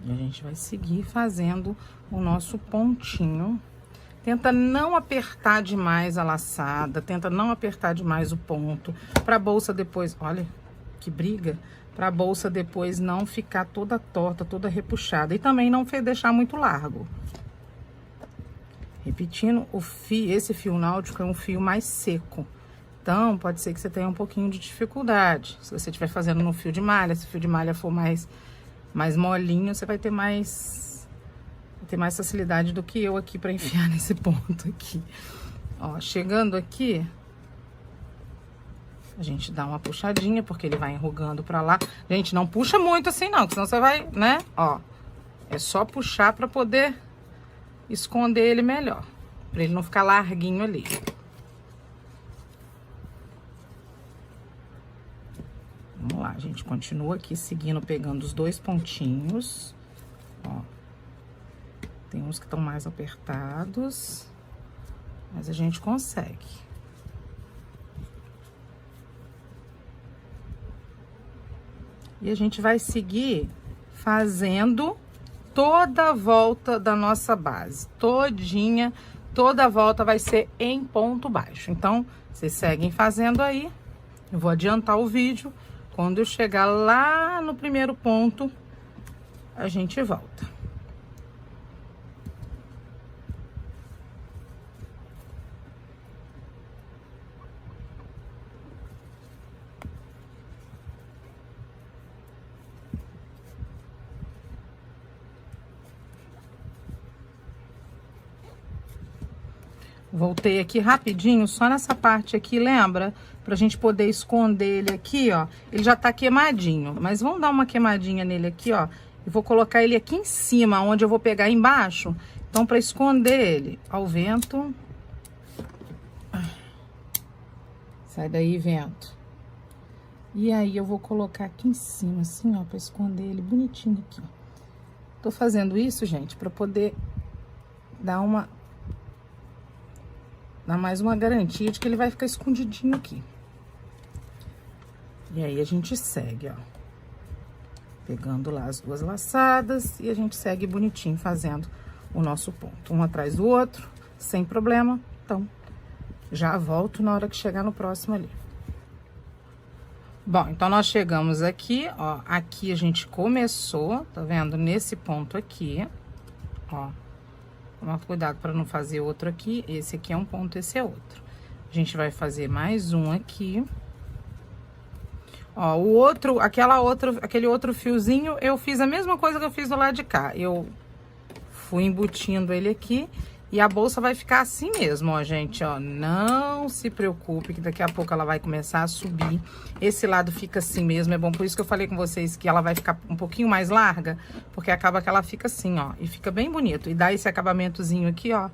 [SPEAKER 2] E a gente vai seguir fazendo o nosso pontinho. Tenta não apertar demais a laçada, tenta não apertar demais o ponto, pra bolsa depois, olha que briga, pra bolsa depois não ficar toda torta, toda repuxada, e também não deixar muito largo. Repetindo, esse fio náutico é um fio mais seco, então pode ser que você tenha um pouquinho de dificuldade. Se você estiver fazendo no fio de malha, se o fio de malha for mais molinho, você vai ter mais facilidade do que eu aqui para enfiar nesse ponto aqui. Ó, chegando aqui, a gente dá uma puxadinha, porque ele vai enrugando pra lá. Gente, não puxa muito assim não, senão você vai, né? Ó, é só puxar pra poder esconder ele melhor, pra ele não ficar larguinho ali. Vamos lá, a gente continua aqui seguindo, pegando os dois pontinhos, ó. Tem uns que estão mais apertados, mas a gente consegue. E a gente vai seguir fazendo toda a volta da nossa base, todinha, toda a volta vai ser em ponto baixo. Então, vocês seguem fazendo aí. Eu vou adiantar o vídeo. Quando eu chegar lá no primeiro ponto, a gente volta. Voltei aqui rapidinho, só nessa parte aqui, lembra? Pra gente poder esconder ele aqui, ó. Ele já tá queimadinho, mas vamos dar uma queimadinha nele aqui, ó. E vou colocar ele aqui em cima, onde eu vou pegar embaixo. Então, pra esconder ele, ao vento. Sai daí, vento. E aí, eu vou colocar aqui em cima, assim, ó, pra esconder ele bonitinho aqui, ó. Tô fazendo isso, gente, pra poder dar mais uma garantia de que ele vai ficar escondidinho aqui. E aí, a gente segue, ó. Pegando lá as duas laçadas e a gente segue bonitinho fazendo o nosso ponto. Um atrás do outro, sem problema. Então, já volto na hora que chegar no próximo ali. Bom, então nós chegamos aqui, ó. Aqui a gente começou, tá vendo? Nesse ponto aqui, ó. Toma cuidado para não fazer outro aqui. Esse aqui é um ponto, esse é outro. A gente vai fazer mais um aqui. Ó, aquele outro fiozinho, eu fiz a mesma coisa que eu fiz do lado de cá. Eu fui embutindo ele aqui e a bolsa vai ficar assim mesmo, ó, gente, ó. Não se preocupe que daqui a pouco ela vai começar a subir. Esse lado fica assim mesmo, é bom. Por isso que eu falei com vocês que ela vai ficar um pouquinho mais larga, porque acaba que ela fica assim, ó. E fica bem bonito. E dá esse acabamentozinho aqui, ó.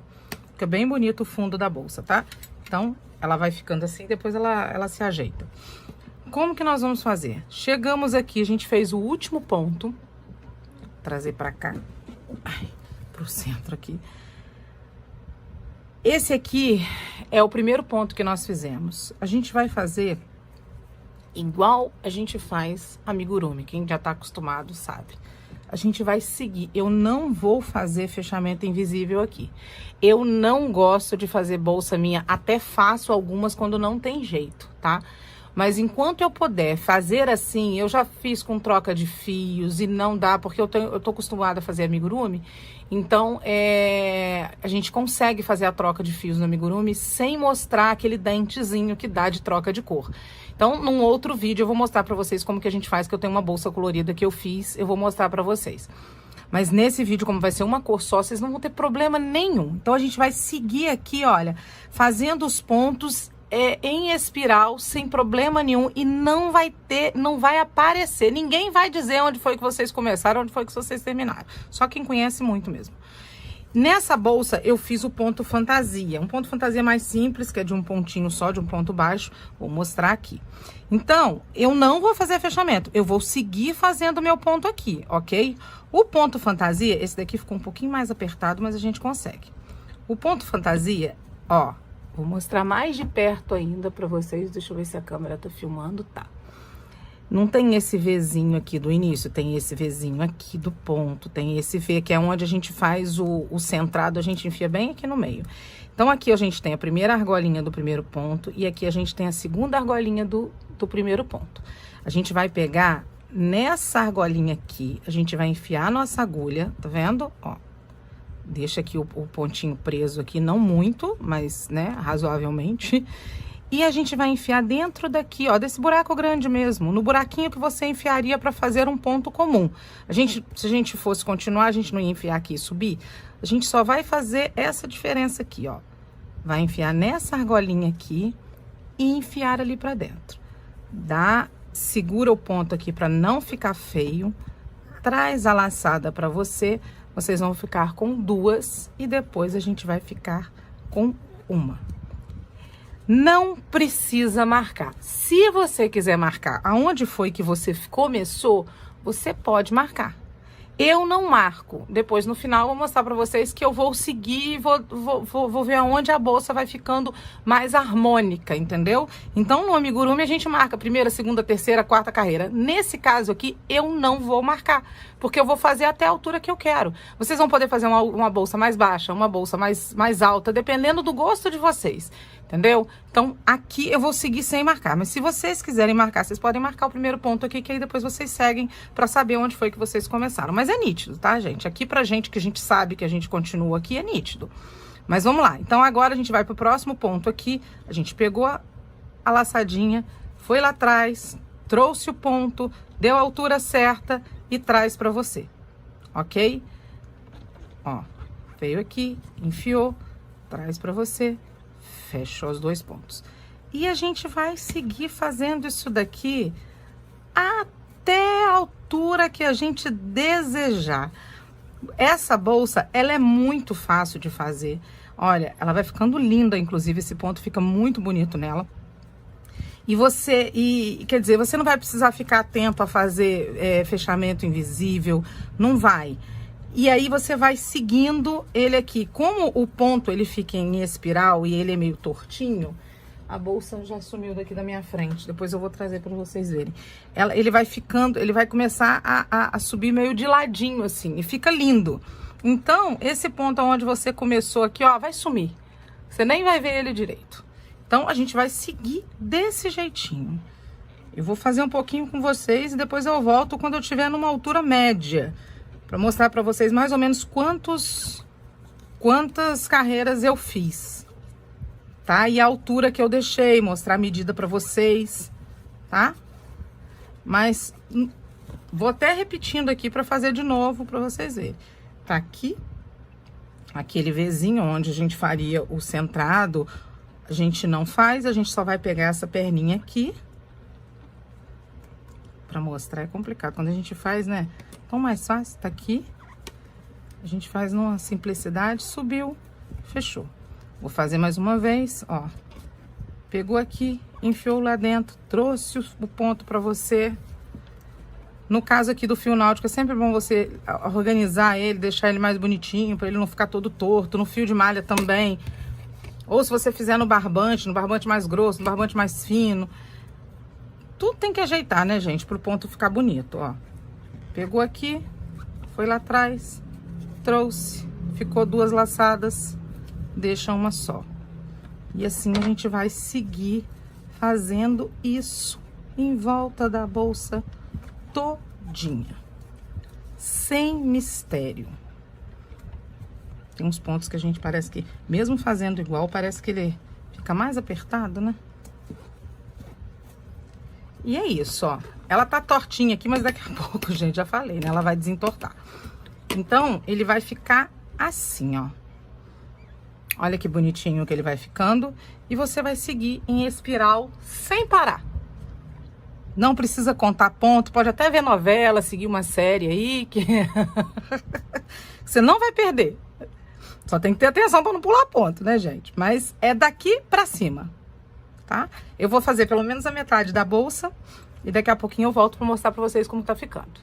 [SPEAKER 2] Fica bem bonito o fundo da bolsa, tá? Então, ela vai ficando assim, depois ela se ajeita. Como que nós vamos fazer? Chegamos aqui, a gente fez o último ponto. Vou trazer pra cá. Ai, pro centro aqui. Esse aqui é o primeiro ponto que nós fizemos. A gente vai fazer igual a gente faz amigurumi. Quem já tá acostumado sabe. a gente vai seguir. Eu não vou fazer fechamento invisível aqui. Eu não gosto de fazer bolsa minha, até faço algumas quando não tem jeito, tá? Mas enquanto eu puder fazer assim, eu já fiz com troca de fios e não dá, porque eu tô acostumada a fazer amigurumi. Então, a gente consegue fazer a troca de fios no amigurumi sem mostrar aquele dentezinho que dá de troca de cor. Então, num outro vídeo eu vou mostrar pra vocês como que a gente faz, que eu tenho uma bolsa colorida que eu fiz, eu vou mostrar pra vocês. Mas nesse vídeo, como vai ser uma cor só, vocês não vão ter problema nenhum. Então, a gente vai seguir aqui, olha, fazendo os pontos em espiral, sem problema nenhum, e não vai aparecer. Ninguém vai dizer onde foi que vocês começaram, onde foi que vocês terminaram. Só quem conhece muito mesmo. Nessa bolsa, eu fiz o ponto fantasia. Um ponto fantasia mais simples, que é de um pontinho só, de um ponto baixo. Vou mostrar aqui. Então, eu não vou fazer fechamento. Eu vou seguir fazendo o meu ponto aqui, ok? O ponto fantasia, esse daqui ficou um pouquinho mais apertado, mas a gente consegue. O ponto fantasia, ó, vou mostrar mais de perto ainda pra vocês. Deixa eu ver se a câmera tá filmando. Tá. Não tem esse Vzinho aqui do início, tem esse Vzinho aqui do ponto, tem esse V, que é onde a gente faz o centrado, a gente enfia bem aqui no meio. Então, aqui a gente tem a primeira argolinha do primeiro ponto e aqui a gente tem a segunda argolinha do primeiro ponto. A gente vai pegar nessa argolinha aqui, a gente vai enfiar a nossa agulha, tá vendo? Ó. Deixa aqui o pontinho preso aqui, não muito, mas, né, razoavelmente. E a gente vai enfiar dentro daqui, ó, desse buraco grande mesmo, no buraquinho que você enfiaria para fazer um ponto comum. Se a gente fosse continuar, a gente não ia enfiar aqui e subir. A gente só vai fazer essa diferença aqui, ó. Vai enfiar nessa argolinha aqui e enfiar ali para dentro. Segura o ponto aqui para não ficar feio. Traz a laçada para você. Vocês vão ficar com duas e depois a gente vai ficar com uma. Não precisa marcar. Se você quiser marcar aonde foi que você começou, você pode marcar. Eu não marco. Depois, no final, eu vou mostrar pra vocês que eu vou seguir e vou ver aonde a bolsa vai ficando mais harmônica, entendeu? Então, no amigurumi, a gente marca primeira, segunda, terceira, quarta carreira. Nesse caso aqui, eu não vou marcar, porque eu vou fazer até a altura que eu quero. Vocês vão poder fazer uma bolsa mais baixa, uma bolsa mais alta, dependendo do gosto de vocês, entendeu? Então, aqui eu vou seguir sem marcar. Mas se vocês quiserem marcar, vocês podem marcar o primeiro ponto aqui, que aí depois vocês seguem pra saber onde foi que vocês começaram. Mas é nítido, tá, gente? Aqui pra gente, que a gente sabe que a gente continua aqui, é nítido. Mas vamos lá. Então, agora a gente vai pro próximo ponto aqui. A gente pegou a laçadinha, foi lá atrás, trouxe o ponto, deu a altura certa e traz pra você, ok? Ó, veio aqui, enfiou, traz pra você, fechou os dois pontos. E a gente vai seguir fazendo isso daqui até a altura que a gente desejar. Essa bolsa, ela é muito fácil de fazer. Olha, ela vai ficando linda, inclusive esse ponto fica muito bonito nela. Quer dizer, você não vai precisar ficar atento a fazer fechamento invisível, não vai. E aí você vai seguindo ele aqui. Como o ponto ele fica em espiral e ele é meio tortinho, a bolsa já sumiu daqui da minha frente. Depois eu vou trazer para vocês verem. Ele vai ficando, ele vai começar a subir meio de ladinho assim, e fica lindo. Então, esse ponto onde você começou aqui, ó, vai sumir. Você nem vai ver ele direito. Então, a gente vai seguir desse jeitinho. Eu vou fazer um pouquinho com vocês e depois eu volto quando eu estiver numa altura média. Pra mostrar pra vocês mais ou menos quantas carreiras eu fiz. Tá? E a altura que eu deixei, mostrar a medida pra vocês, tá? Mas vou até repetindo aqui pra fazer de novo pra vocês verem. Tá aqui, aquele Vzinho onde a gente faria o centrado, a gente não faz, a gente só vai pegar essa perninha aqui. Pra mostrar é complicado, quando a gente faz, né? Tão mais fácil, tá aqui. A gente faz numa simplicidade, subiu, fechou. Vou fazer mais uma vez, ó. Pegou aqui, enfiou lá dentro, trouxe o ponto pra você. No caso aqui do fio náutico, é sempre bom você organizar ele, deixar ele mais bonitinho, pra ele não ficar todo torto. No fio de malha também. Ou se você fizer no barbante mais grosso, no barbante mais fino. Tudo tem que ajeitar, né, gente? Pro ponto ficar bonito, ó. Pegou aqui, foi lá atrás, trouxe, ficou 2 laçadas, deixa uma só. E assim a gente vai seguir fazendo isso em volta da bolsa todinha, sem mistério. Tem uns pontos que a gente parece que, mesmo fazendo igual, parece que ele fica mais apertado, né? E é isso, ó. Ela tá tortinha aqui, mas daqui a pouco, gente, já falei, né? Ela vai desentortar. Então, ele vai ficar assim, ó. Olha que bonitinho que ele vai ficando. E você vai seguir em espiral sem parar. Não precisa contar ponto. Pode até ver novela, seguir uma série aí, que você não vai perder. Só tem que ter atenção para não pular ponto, né, gente? Mas é daqui pra cima, tá? Eu vou fazer pelo menos a metade da bolsa e daqui a pouquinho eu volto para mostrar para vocês como tá ficando.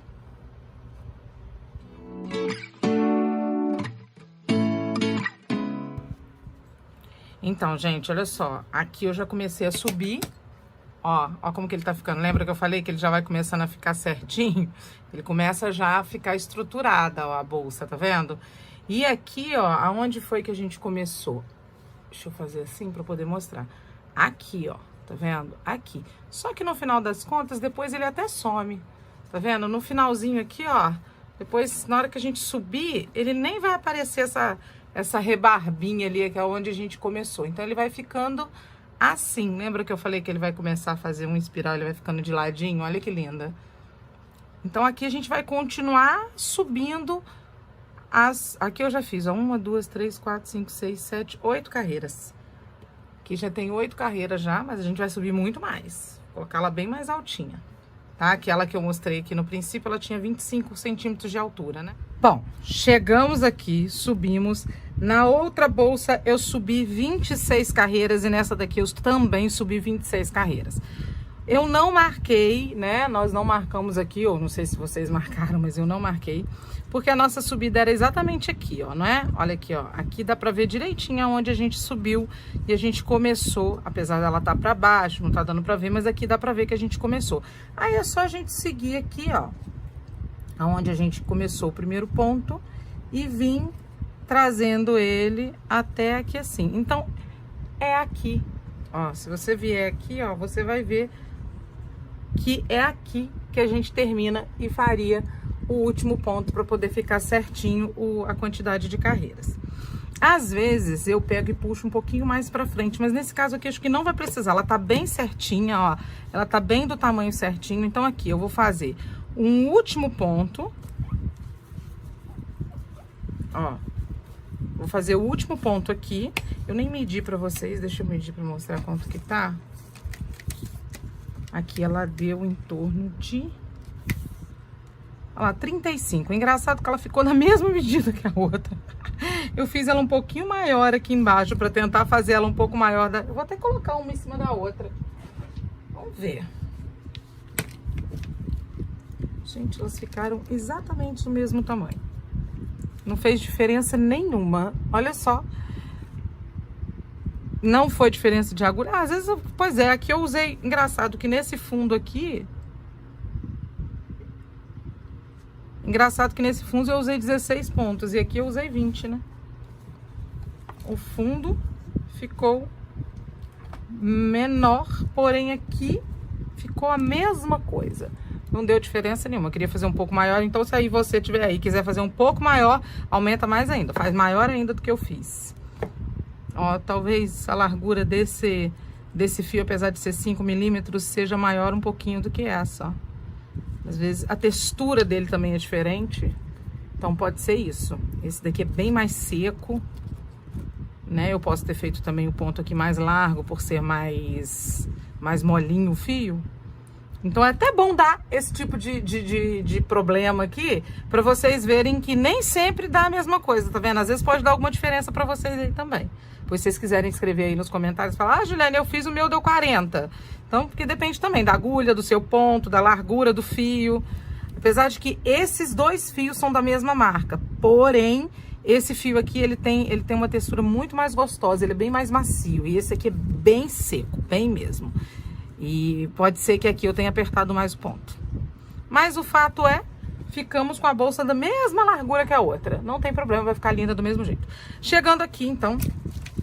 [SPEAKER 2] Então, gente, olha só. Aqui eu já comecei a subir. Ó como que ele tá ficando. Lembra que eu falei que ele já vai começando a ficar certinho? Ele começa já a ficar estruturada, ó, a bolsa, tá vendo? E aqui, ó, aonde foi que a gente começou? Deixa eu fazer assim pra poder mostrar. Aqui, ó, tá vendo? Aqui. Só que no final das contas, depois ele até some. Tá vendo? No finalzinho aqui, ó, depois, na hora que a gente subir, ele nem vai aparecer essa rebarbinha ali, que é onde a gente começou. Então, ele vai ficando assim. Lembra que eu falei que ele vai começar a fazer um espiral, ele vai ficando de ladinho? Olha que linda. Então, aqui a gente vai continuar subindo aqui eu já fiz, ó, 1, 2, 3, 4, 5, 6, 7, 8 carreiras. Aqui já tem 8 carreiras já, mas a gente vai subir muito mais. Vou colocar ela bem mais altinha, tá? Aquela que eu mostrei aqui no princípio, ela tinha 25 centímetros de altura, né? Bom, chegamos aqui, subimos. Na outra bolsa eu subi 26 carreiras e nessa daqui eu também subi 26 carreiras. Eu não marquei, né? Nós não marcamos aqui, ou não sei se vocês marcaram, mas eu não marquei. Porque a nossa subida era exatamente aqui, ó, não é? Olha aqui, ó. Aqui dá pra ver direitinho aonde a gente subiu e a gente começou. Apesar dela tá pra baixo, não tá dando pra ver, mas aqui dá pra ver que a gente começou. Aí é só a gente seguir aqui, ó. Aonde a gente começou o primeiro ponto e vir trazendo ele até aqui assim. Então, é aqui. Ó, se você vier aqui, ó, você vai ver que é aqui que a gente termina e faria o último ponto para poder ficar certinho a quantidade de carreiras. Às vezes eu pego e puxo um pouquinho mais para frente, mas nesse caso aqui acho que não vai precisar. Ela tá bem certinha, ó. Ela tá bem do tamanho certinho. Então aqui eu vou fazer um último ponto. Ó. Vou fazer o último ponto aqui. Eu nem medi para vocês, deixa eu medir para mostrar quanto que tá. Aqui ela deu em torno de, olha lá, 35. Engraçado que ela ficou na mesma medida que a outra. Eu fiz ela um pouquinho maior aqui embaixo para tentar fazer ela um pouco maior. Eu vou até colocar uma em cima da outra. Vamos ver. Gente, elas ficaram exatamente do mesmo tamanho. Não fez diferença nenhuma. Olha só. Não foi diferença de agulha. Às vezes, pois é, aqui eu usei... Engraçado que nesse fundo aqui... Engraçado que nesse fundo eu usei 16 pontos. E aqui eu usei 20, né? O fundo ficou menor, porém aqui ficou a mesma coisa. Não deu diferença nenhuma. Eu queria fazer um pouco maior, então se aí você tiver aí, quiser fazer um pouco maior, aumenta mais ainda. Faz maior ainda do que eu fiz. Ó, talvez a largura desse fio, apesar de ser 5 milímetros, seja maior um pouquinho do que essa, ó. Às vezes a textura dele também é diferente, então pode ser isso. Esse daqui é bem mais seco, né? Eu posso ter feito também o ponto aqui mais largo, por ser mais molinho o fio. Então é até bom dar esse tipo de problema aqui, pra vocês verem que nem sempre dá a mesma coisa, tá vendo? Às vezes pode dar alguma diferença pra vocês aí também. Pois se vocês quiserem escrever aí nos comentários, falar, ah, Juliane, eu fiz o meu, deu 40. Então, porque depende também da agulha, do seu ponto, da largura do fio. Apesar de que esses dois fios são da mesma marca, porém, esse fio aqui, ele tem uma textura muito mais gostosa, ele é bem mais macio. E esse aqui é bem seco, bem mesmo. E pode ser que aqui eu tenha apertado mais o ponto. Mas o fato é ficamos com a bolsa da mesma largura que a outra. Não tem problema, vai ficar linda do mesmo jeito. Chegando aqui, então,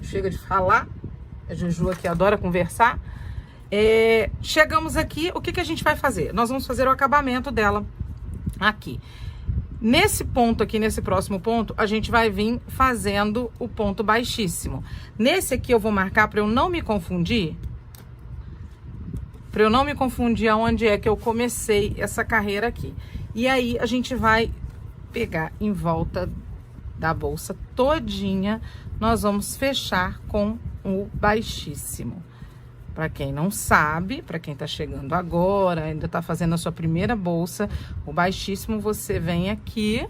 [SPEAKER 2] chega de falar. A Juju aqui adora conversar. Chegamos aqui, o que que a gente vai fazer? Nós vamos fazer o acabamento dela aqui. Nesse ponto aqui, nesse próximo ponto, a gente vai vir fazendo o ponto baixíssimo. Nesse aqui eu vou marcar para eu não me confundir. Para eu não me confundir aonde é que eu comecei essa carreira aqui. E aí a gente vai pegar em volta da bolsa todinha, nós vamos fechar com o baixíssimo. Para quem não sabe, para quem tá chegando agora, ainda tá fazendo a sua primeira bolsa, o baixíssimo você vem aqui,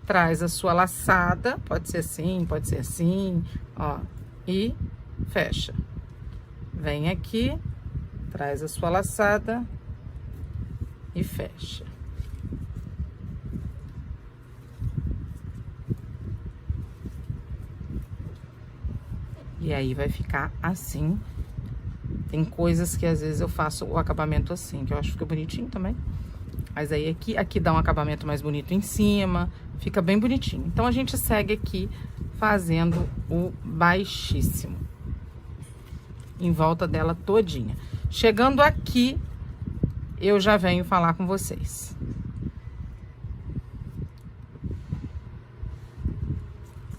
[SPEAKER 2] traz a sua laçada, pode ser assim, ó, e fecha. Vem aqui, traz a sua laçada e fecha. E aí vai ficar assim. Tem coisas que às vezes eu faço o acabamento assim, que eu acho que fica bonitinho também. Mas aí aqui dá um acabamento mais bonito em cima, fica bem bonitinho. Então a gente segue aqui fazendo o baixíssimo em volta dela todinha. Chegando aqui, eu já venho falar com vocês.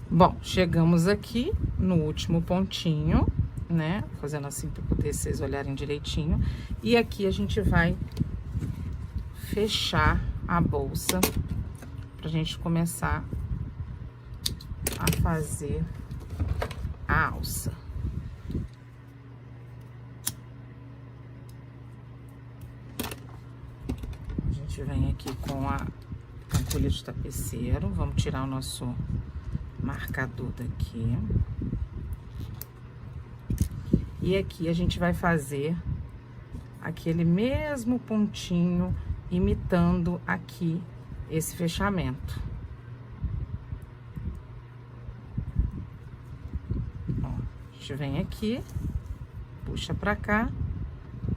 [SPEAKER 2] Bom, chegamos aqui no último pontinho, né? Fazendo assim para poder vocês olharem direitinho. E aqui a gente vai fechar a bolsa pra gente começar a fazer a alça. A gente vem aqui com a agulha de tapeceiro, vamos tirar o nosso marcador daqui. E aqui a gente vai fazer aquele mesmo pontinho, imitando aqui esse fechamento. Ó, a gente vem aqui, puxa pra cá,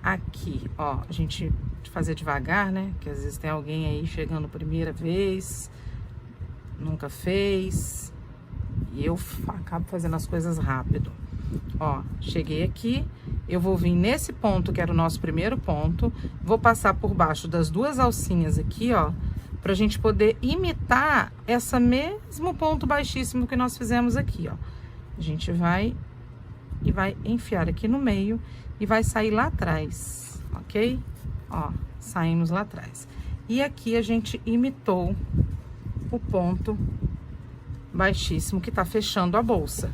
[SPEAKER 2] aqui, ó, a gente fazer devagar, né? Que às vezes tem alguém aí chegando primeira vez, nunca fez, e eu acabo fazendo as coisas rápido. Ó, cheguei aqui, eu vou vir nesse ponto, que era o nosso primeiro ponto, vou passar por baixo das duas alcinhas aqui, ó, pra gente poder imitar essa mesmo ponto baixíssimo que nós fizemos aqui, ó. A gente vai e vai enfiar aqui no meio e vai sair lá atrás, ok? Ó, saímos lá atrás. E aqui a gente imitou o ponto baixíssimo que tá fechando a bolsa,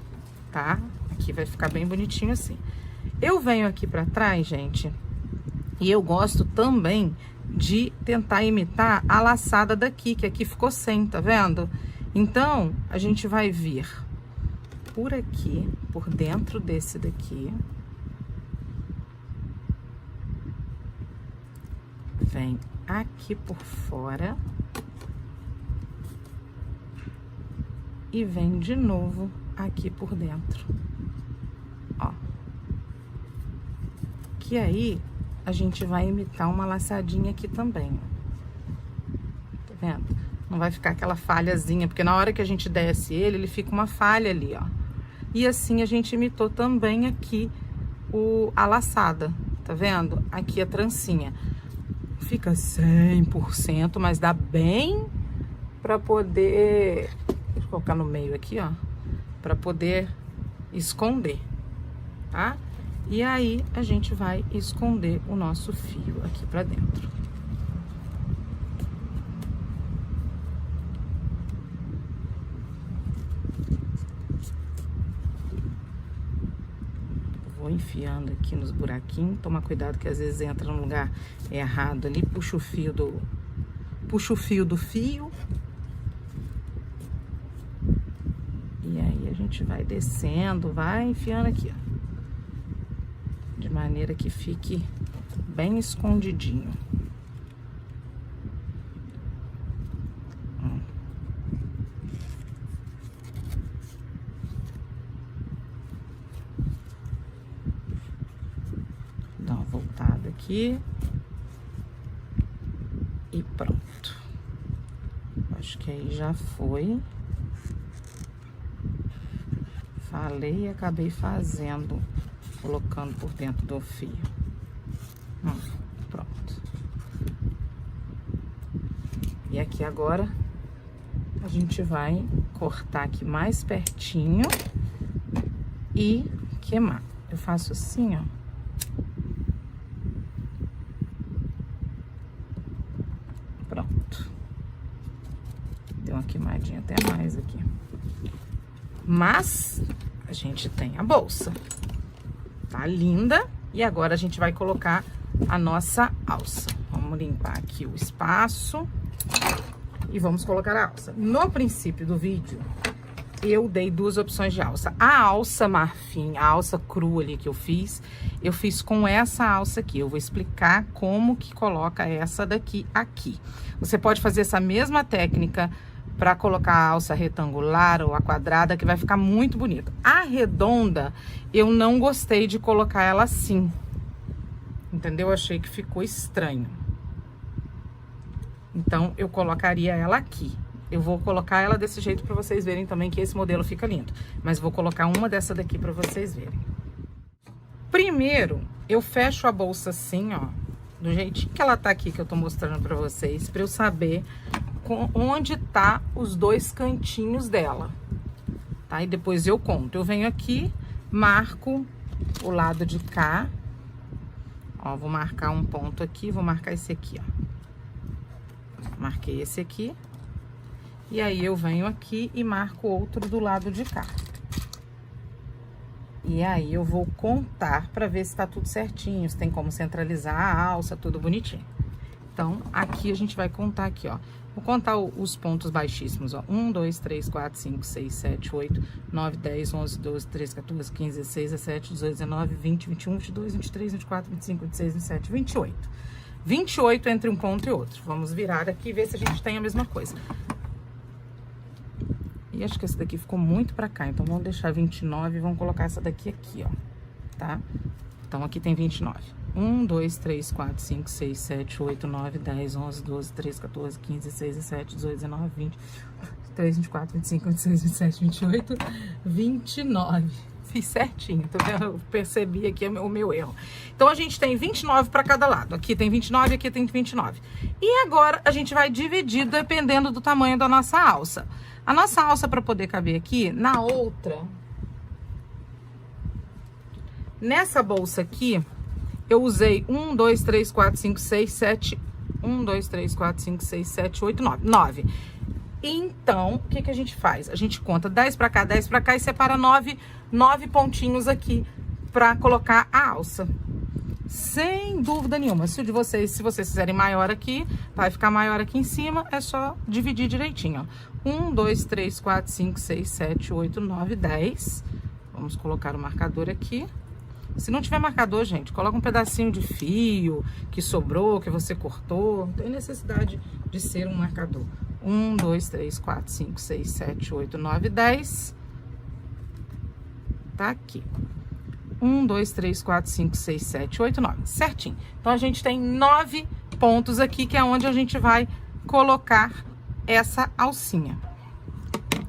[SPEAKER 2] tá? Aqui vai ficar bem bonitinho assim. Eu venho aqui pra trás, gente, e eu gosto também de tentar imitar a laçada daqui, que aqui ficou sem, tá vendo? Então, a gente vai vir por aqui, por dentro desse daqui. Vem aqui por fora. E vem de novo aqui por dentro. Ó. Que aí a gente vai imitar uma laçadinha aqui também, ó. Tá vendo? Não vai ficar aquela falhazinha, porque na hora que a gente desce ele fica uma falha ali, ó. E assim a gente imitou também aqui a laçada, tá vendo? Aqui a trancinha. Fica 100%, mas dá bem pra poder... Deixa eu colocar no meio aqui, ó. Pra poder esconder, tá? E aí, a gente vai esconder o nosso fio aqui pra dentro. Vou enfiando aqui nos buraquinhos. Toma cuidado que às vezes entra no lugar errado ali. Puxa o fio do fio. E aí, a gente vai descendo, vai enfiando aqui, ó. De maneira que fique bem escondidinho. Dá uma voltada aqui. E pronto. Acho que aí já foi. Falei e acabei fazendo, colocando por dentro do fio. Pronto. E aqui agora a gente vai cortar aqui mais pertinho e queimar. Eu faço assim, ó. Pronto. Deu uma queimadinha até mais aqui. Mas a gente tem a bolsa. Tá linda. E agora a gente vai colocar a nossa alça. Vamos limpar aqui o espaço. E vamos colocar a alça. No princípio do vídeo, eu dei duas opções de alça. A alça marfim, a alça crua ali que eu fiz com essa alça aqui. Eu vou explicar como que coloca essa daqui aqui. Você pode fazer essa mesma técnica para colocar a alça retangular ou a quadrada, que vai ficar muito bonito. A redonda, eu não gostei de colocar ela assim. Entendeu? Eu achei que ficou estranho. Então, eu colocaria ela aqui. Eu vou colocar ela desse jeito para vocês verem também que esse modelo fica lindo. Mas vou colocar uma dessa daqui para vocês verem. Primeiro, eu fecho a bolsa assim, ó. Do jeitinho que ela tá aqui, que eu tô mostrando para vocês. Para eu saber onde tá os dois cantinhos dela. Tá? E depois eu conto. Eu venho aqui, marco o lado de cá. Ó, vou marcar um ponto aqui, vou marcar esse aqui, ó. Marquei esse aqui. E aí, eu venho aqui e marco outro do lado de cá. E aí, eu vou contar pra ver se tá tudo certinho, se tem como centralizar a alça, tudo bonitinho. Então, aqui a gente vai contar aqui, ó. Vou contar os pontos baixíssimos, ó. 1, 2, 3, 4, 5, 6, 7, 8, 9, 10, 11, 12, 13, 14, 15, 16, 17, 18, 19, 20, 21, 22, 23, 24, 25, 26, 27, 28. 28 entre um ponto e outro. Vamos virar aqui e ver se a gente tem a mesma coisa. E acho que esse daqui ficou muito pra cá, então vamos deixar 29 e vamos colocar essa daqui aqui, ó, tá? Então, aqui tem 29. 1, 2, 3, 4, 5, 6, 7, 8, 9, 10, 11, 12, 13, 14, 15, 16, 17, 18, 19, 20, 23, 24, 25, 26, 27, 28, 29. Fiz certinho, tá vendo? Eu percebi aqui o meu erro. Então, a gente tem 29 para cada lado. Aqui tem 29, aqui tem 29. E agora, a gente vai dividir dependendo do tamanho da nossa alça. A nossa alça, para poder caber aqui, na outra... Nessa bolsa aqui, eu usei 1, 2, 3, 4, 5, 6, 7... 1, 2, 3, 4, 5, 6, 7, 8, 9. 9. Então, o que que a gente faz? A gente conta 10 pra cá e separa 9 pontinhos aqui pra colocar a alça. Sem dúvida nenhuma. Se vocês fizerem maior aqui, vai ficar maior aqui em cima, é só dividir direitinho, ó. 1, 2, 3, 4, 5, 6, 7, 8, 9, 10. Vamos colocar o marcador aqui. Se não tiver marcador, gente, coloca um pedacinho de fio que sobrou, que você cortou. Não tem necessidade de ser um marcador. 1, 2, 3, 4, 5, 6, 7, 8, 9, 10. Tá aqui. 1, 2, 3, 4, 5, 6, 7, 8, 9. Certinho. Então, a gente tem 9 pontos aqui, que é onde a gente vai colocar essa alcinha.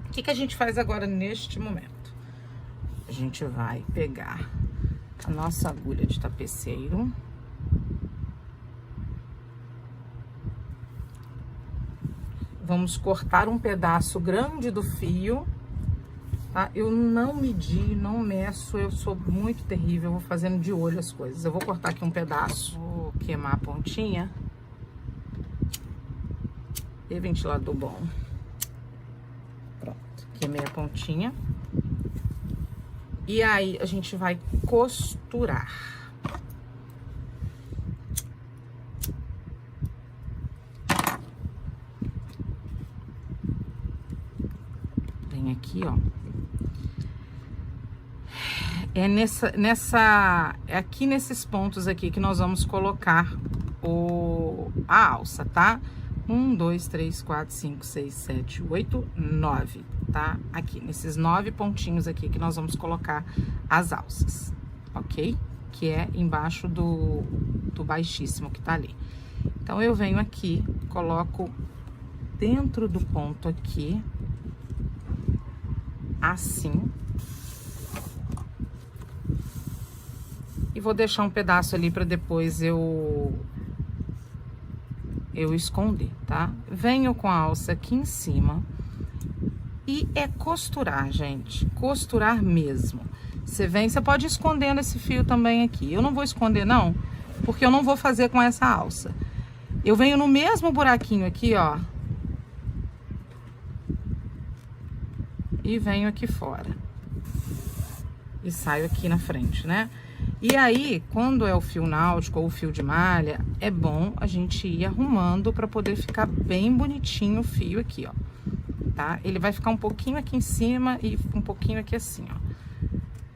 [SPEAKER 2] O que que a gente faz agora neste momento? A gente vai pegar a nossa agulha de tapeceiro. Vamos cortar um pedaço grande do fio, tá? Eu não medi, não meço, eu sou muito terrível, eu vou fazendo de olho as coisas. Eu vou cortar aqui um pedaço, vou queimar a pontinha. E ventilador bom. Pronto, queimei a pontinha. E aí, a gente vai costurar. Vem aqui, ó. É aqui nesses pontos aqui que nós vamos colocar a alça, tá? 1, 2, 3, 4, 5, 6, 7, 8, 9, tá? Aqui, nesses 9 pontinhos aqui que nós vamos colocar as alças, ok? Que é embaixo do baixíssimo que tá ali. Então, eu venho aqui, coloco dentro do ponto aqui, assim. E vou deixar um pedaço ali para depois eu esconder, tá? Venho com a alça aqui em cima e é costurar, gente, costurar mesmo. Você vem, você pode ir escondendo esse fio também aqui. Eu não vou esconder não, porque eu não vou fazer com essa alça. Eu venho no mesmo buraquinho aqui, ó. E venho aqui fora. E saio aqui na frente, né? E aí, quando é o fio náutico ou o fio de malha, é bom a gente ir arrumando para poder ficar bem bonitinho o fio aqui, ó. Tá? Ele vai ficar um pouquinho aqui em cima e um pouquinho aqui assim, ó.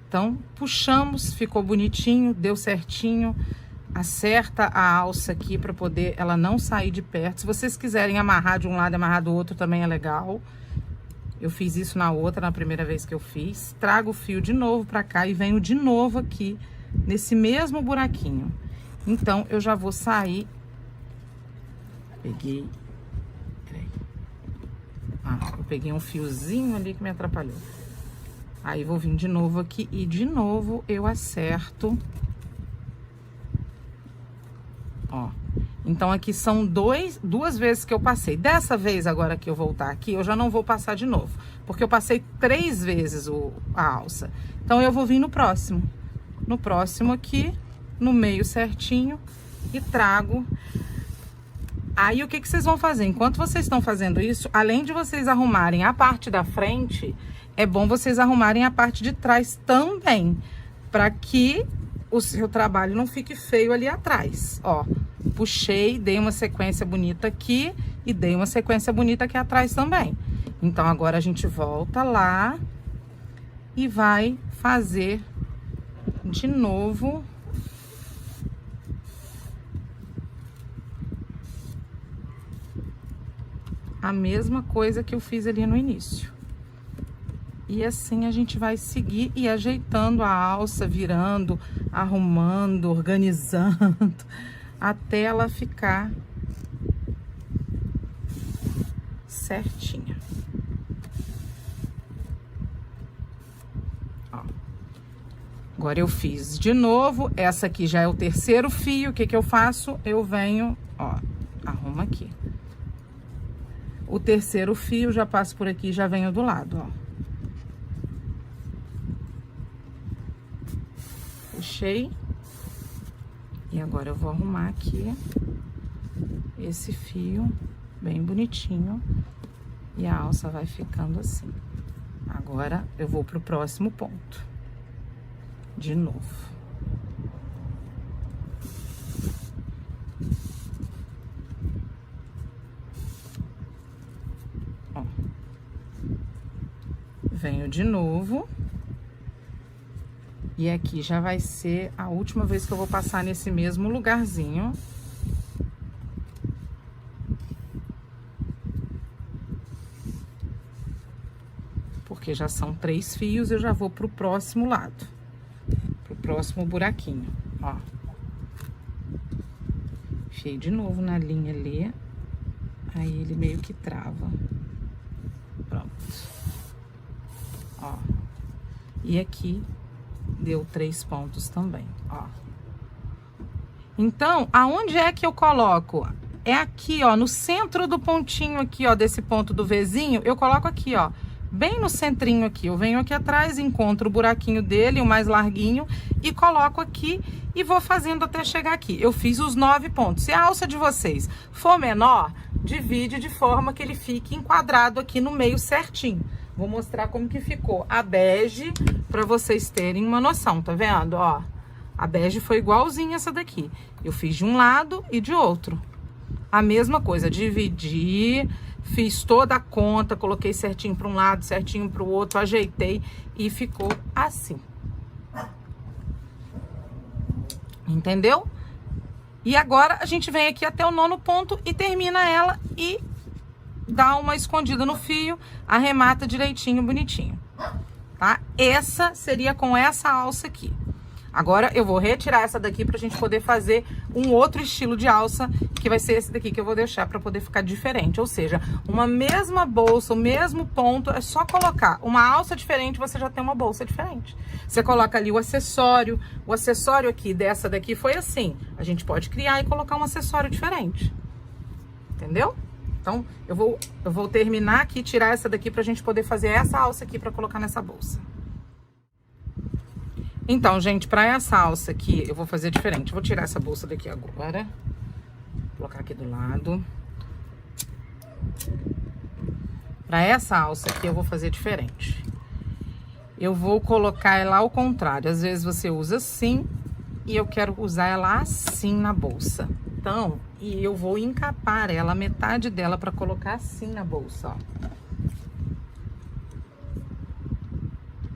[SPEAKER 2] Então, puxamos, ficou bonitinho, deu certinho. Acerta a alça aqui para poder ela não sair de perto. Se vocês quiserem amarrar de um lado e amarrar do outro, também é legal. Eu fiz isso na outra, na primeira vez que eu fiz. Trago o fio de novo para cá e venho de novo aqui, nesse mesmo buraquinho. Então, eu já vou sair. Peguei. Peraí. Ah, eu peguei um fiozinho ali que me atrapalhou. Aí, vou vir de novo aqui e de novo eu acerto. Ó. Então, aqui são duas vezes que eu passei. Dessa vez, agora que eu voltar aqui, eu já não vou passar de novo. Porque eu passei 3 vezes a alça. Então, eu vou vir no próximo. No próximo aqui, no meio certinho. E trago. Aí, o que vocês vão fazer? Enquanto vocês estão fazendo isso, além de vocês arrumarem a parte da frente, é bom vocês arrumarem a parte de trás também. Para que o seu trabalho não fique feio ali atrás, ó. Puxei, dei uma sequência bonita aqui e dei uma sequência bonita aqui atrás também. Então, agora a gente volta lá e vai fazer de novo a mesma coisa que eu fiz ali no início. E assim a gente vai seguir e ajeitando a alça, virando, arrumando, organizando, até ela ficar certinha. Ó. Agora eu fiz de novo, essa aqui já é o terceiro fio, o que que eu faço? Eu venho, ó, arrumo aqui. O terceiro fio, já passo por aqui e já venho do lado, ó. Puxei. E agora eu vou arrumar aqui esse fio bem bonitinho. E a alça vai ficando assim. Agora eu vou pro próximo ponto. De novo. Ó. Venho de novo. E aqui já vai ser a última vez que eu vou passar nesse mesmo lugarzinho. Porque já são 3 fios, eu já vou pro próximo lado. Pro próximo buraquinho, ó. Enfiei de novo na linha ali. Aí ele meio que trava. Pronto. Ó. E aqui deu 3 pontos também, ó. Então, aonde é que eu coloco? É aqui, ó, no centro do pontinho aqui, ó, desse ponto do Vzinho, eu coloco aqui, ó, bem no centrinho aqui. Eu venho aqui atrás, encontro o buraquinho dele, o mais larguinho, e coloco aqui e vou fazendo até chegar aqui. Eu fiz os 9 pontos. Se a alça de vocês for menor, divide de forma que ele fique enquadrado aqui no meio certinho. Vou mostrar como que ficou a bege, pra vocês terem uma noção, tá vendo, ó? A bege foi igualzinha essa daqui. Eu fiz de um lado e de outro. A mesma coisa, dividi, fiz toda a conta, coloquei certinho para um lado, certinho para o outro, ajeitei e ficou assim. Entendeu? E agora a gente vem aqui até o 9º ponto e termina ela e dá uma escondida no fio, arremata direitinho, bonitinho, tá? Essa seria com essa alça aqui. Agora eu vou retirar essa daqui pra gente poder fazer um outro estilo de alça, que vai ser esse daqui que eu vou deixar pra poder ficar diferente. Ou seja, uma mesma bolsa, o mesmo ponto, é só colocar uma alça diferente, você já tem uma bolsa diferente. Você coloca ali o acessório aqui dessa daqui foi assim. A gente pode criar e colocar um acessório diferente. Entendeu? Então, eu vou terminar aqui, tirar essa daqui pra gente poder fazer essa alça aqui pra colocar nessa bolsa. Então, gente, pra essa alça aqui, eu vou fazer diferente. Vou tirar essa bolsa daqui agora. Vou colocar aqui do lado. Pra essa alça aqui, eu vou fazer diferente. Eu vou colocar ela ao contrário. Às vezes você usa assim e eu quero usar ela assim na bolsa. Então, e eu vou encapar ela, metade dela, pra colocar assim na bolsa, ó.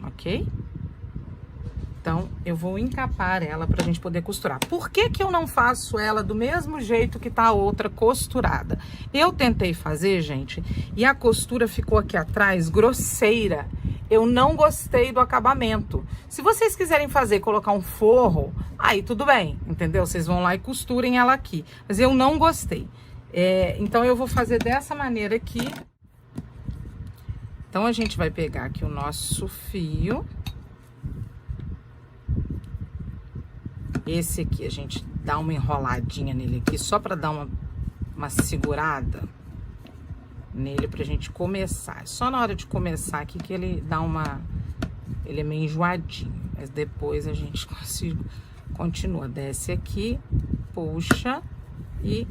[SPEAKER 2] Ok? Então, eu vou encapar ela pra gente poder costurar. Por que que eu não faço ela do mesmo jeito que tá a outra costurada? Eu tentei fazer, gente, e a costura ficou aqui atrás grosseira. Eu não gostei do acabamento. Se vocês quiserem fazer, colocar um forro, aí tudo bem, entendeu? Vocês vão lá e costurem ela aqui. Mas eu não gostei. Então, eu vou fazer dessa maneira aqui. Então, a gente vai pegar aqui o nosso fio. Esse aqui, a gente dá uma enroladinha nele aqui, só pra dar uma segurada nele pra gente começar. Só na hora de começar aqui que ele dá ele é meio enjoadinho, mas depois a gente continua. Desce aqui, puxa e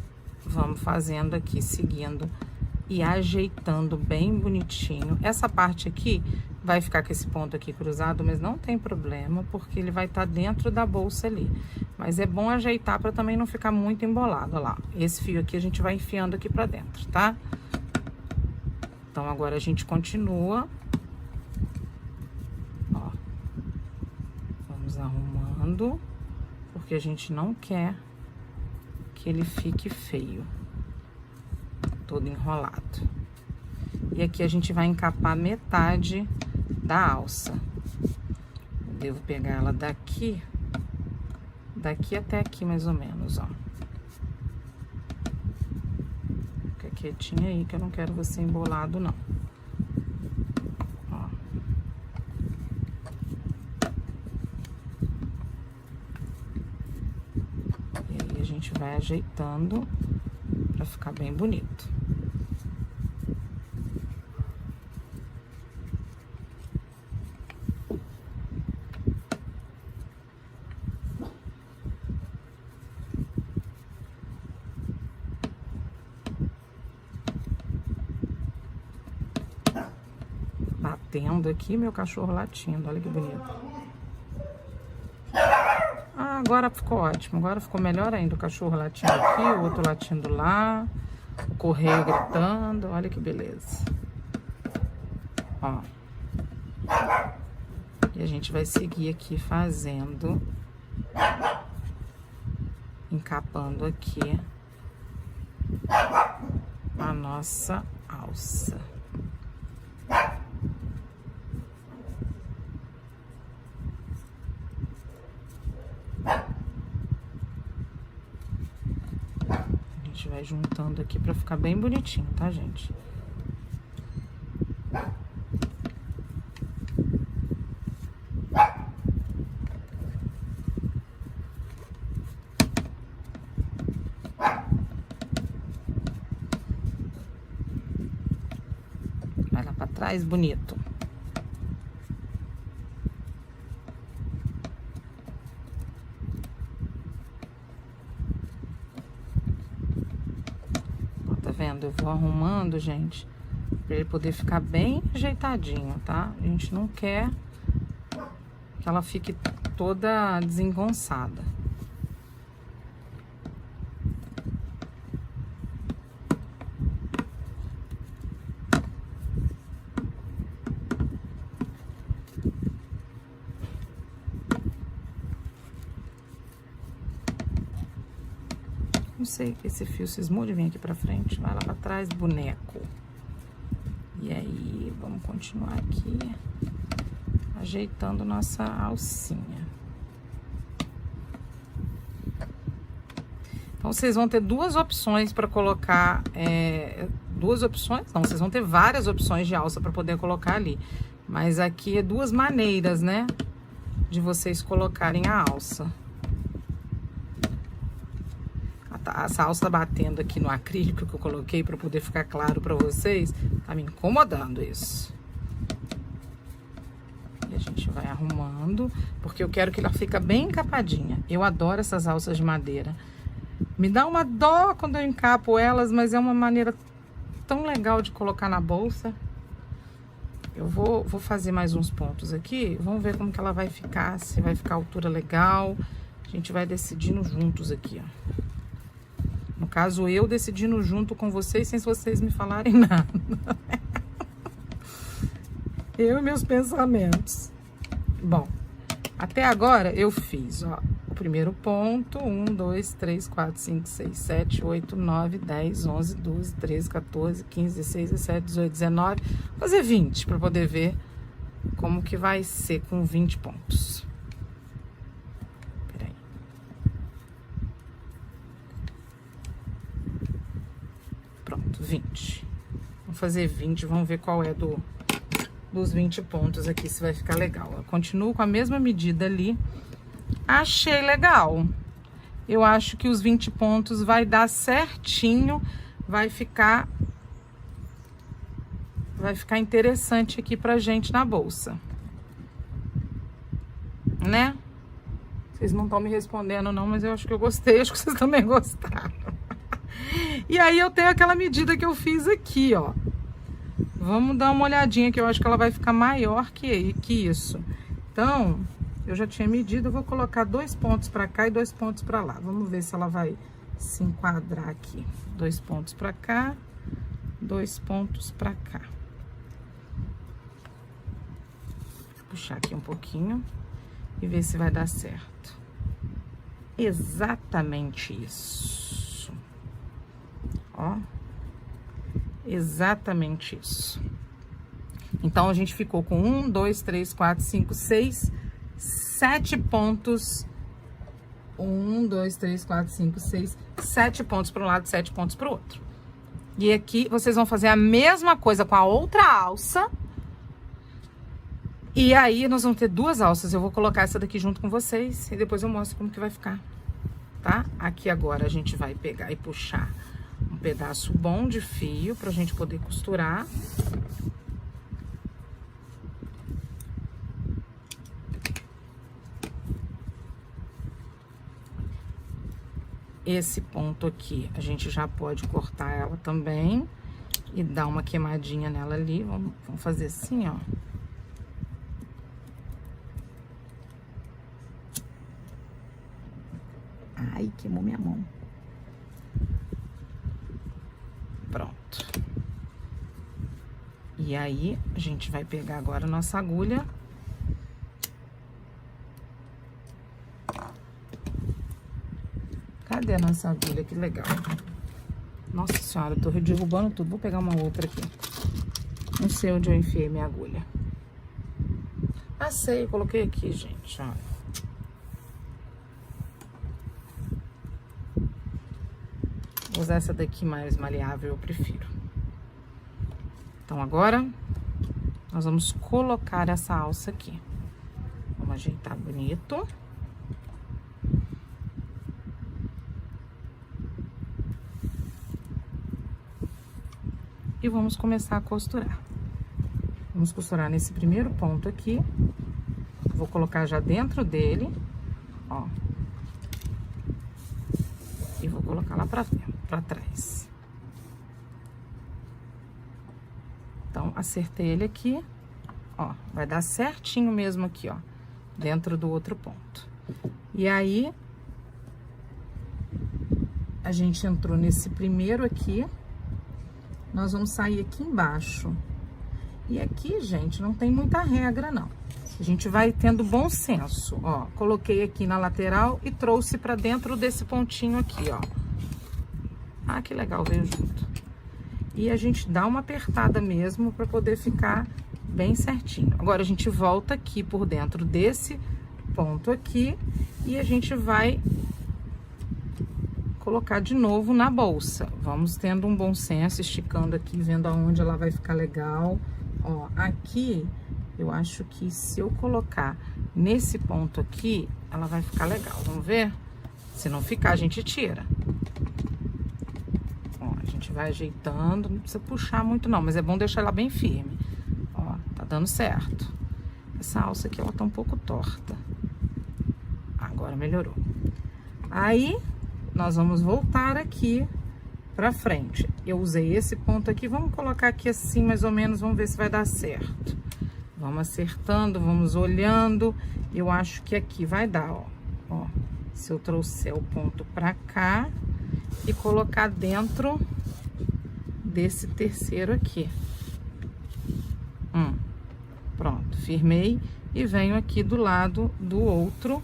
[SPEAKER 2] vamos fazendo aqui, seguindo e ajeitando bem bonitinho. Essa parte aqui vai ficar com esse ponto aqui cruzado, mas não tem problema, porque ele vai estar dentro da bolsa ali. Mas é bom ajeitar para também não ficar muito embolado, olha lá. Esse fio aqui a gente vai enfiando aqui para dentro, tá? Então, agora a gente continua. Ó. Vamos arrumando, porque a gente não quer que ele fique feio, todo enrolado. E aqui a gente vai encapar metade da alça. Eu devo pegar ela daqui até aqui mais ou menos, ó. Fica quietinha aí que eu não quero você embolado, não. Ó. E aí a gente vai ajeitando pra ficar bem bonito. Batendo aqui, meu cachorro latindo, olha que bonito. Ah, agora ficou ótimo, agora ficou melhor ainda, o cachorro latindo aqui, o outro latindo lá, o correio gritando, olha que beleza. Ó. E a gente vai seguir aqui fazendo, encapando aqui a nossa alça. A gente vai juntando aqui pra ficar bem bonitinho, tá, gente? Vai lá pra trás, bonito. Vendo? Eu vou arrumando, gente, pra ele poder ficar bem ajeitadinho, tá? A gente não quer que ela fique toda desengonçada. Não sei, esse fio cismou de vir aqui pra frente. Vai lá pra trás, boneco. E aí, vamos continuar aqui, ajeitando nossa alcinha. Então, vocês vão ter duas opções para colocar, duas opções? Não, vocês vão ter várias opções de alça para poder colocar ali. Mas aqui é duas maneiras, né, de vocês colocarem a alça. Essa alça batendo aqui no acrílico que eu coloquei para poder ficar claro para vocês, tá me incomodando isso. E a gente vai arrumando, porque eu quero que ela fique bem encapadinha. Eu adoro essas alças de madeira. Me dá uma dó quando eu encapo elas, mas é uma maneira tão legal de colocar na bolsa. Eu vou fazer mais uns pontos aqui, vamos ver como que ela vai ficar, se vai ficar a altura legal. A gente vai decidindo juntos aqui, ó. No caso, eu decidindo junto com vocês, sem vocês me falarem nada. Eu e meus pensamentos. Bom, até agora eu fiz, ó, o primeiro ponto, 1, 2, 3, 4, 5, 6, 7, 8, 9, 10, 11, 12, 13, 14, 15, 16, 17, 18, 19. Vou fazer 20 para poder ver como que vai ser com 20 pontos. Peraí. Pronto, 20. Vamos fazer 20, vamos ver qual é dos 20 pontos aqui, se vai ficar legal. Eu continuo com a mesma medida ali. Achei legal. Eu acho que os 20 pontos vai dar certinho, vai ficar interessante aqui pra gente na bolsa. Né? Vocês não estão me respondendo não, mas eu acho que eu gostei, acho que vocês também gostaram. E aí eu tenho aquela medida que eu fiz aqui, ó. Vamos dar uma olhadinha, que eu acho que ela vai ficar maior que isso. Então, eu já tinha medido, eu vou colocar 2 pontos pra cá e 2 pontos pra lá. Vamos ver se ela vai se enquadrar aqui. 2 pontos pra cá, 2 pontos pra cá. Vou puxar aqui um pouquinho e ver se vai dar certo. Exatamente isso. Ó. Exatamente isso. Então, a gente ficou com 1, 2, 3, 4, 5, 6, 7 pontos. 1, 2, 3, 4, 5, 6, 7 pontos para um lado, 7 pontos para o outro. E aqui, vocês vão fazer a mesma coisa com a outra alça. E aí, nós vamos ter 2 alças. Eu vou colocar essa daqui junto com vocês e depois eu mostro como que vai ficar, tá? Aqui agora, a gente vai pegar e puxar um pedaço bom de fio pra gente poder costurar. Esse ponto aqui, a gente já pode cortar ela também e dar uma queimadinha nela ali. Vamos fazer assim, ó. Ai, queimou minha mão. Pronto. E aí, a gente vai pegar agora a nossa agulha. Cadê a nossa agulha? Que legal. Nossa senhora, eu tô derrubando tudo. Vou pegar uma outra aqui. Não sei onde eu enfiei minha agulha. Ah, sei, eu coloquei aqui, gente, ó. Vou usar essa daqui mais maleável, eu prefiro. Então, agora, nós vamos colocar essa alça aqui. Vamos ajeitar bonito. E vamos começar a costurar. Vamos costurar nesse primeiro ponto aqui. Vou colocar já dentro dele, ó. E vou colocar lá pra trás. Então, acertei ele aqui, ó. Vai dar certinho mesmo aqui, ó. Dentro do outro ponto. E aí, a gente entrou nesse primeiro aqui. Nós vamos sair aqui embaixo. E aqui, gente, não tem muita regra, não. A gente vai tendo bom senso, ó. Coloquei aqui na lateral e trouxe pra dentro desse pontinho aqui, ó. Ah, que legal, veio junto. E a gente dá uma apertada mesmo pra poder ficar bem certinho. Agora, a gente volta aqui por dentro desse ponto aqui e a gente vai colocar de novo na bolsa. Vamos tendo um bom senso, esticando aqui, vendo aonde ela vai ficar legal. Ó, aqui, eu acho que se eu colocar nesse ponto aqui, ela vai ficar legal. Vamos ver? Se não ficar, a gente tira. Ó, a gente vai ajeitando, não precisa puxar muito não, mas é bom deixar ela bem firme. Ó, tá dando certo. Essa alça aqui, ela tá um pouco torta. Agora melhorou. Aí, nós vamos voltar aqui pra frente. Eu usei esse ponto aqui, vamos colocar aqui assim, mais ou menos, vamos ver se vai dar certo. Vamos acertando, vamos olhando. Eu acho que aqui vai dar, ó. Ó, se eu trouxer o ponto pra cá e colocar dentro desse terceiro aqui. Pronto, firmei e venho aqui do lado do outro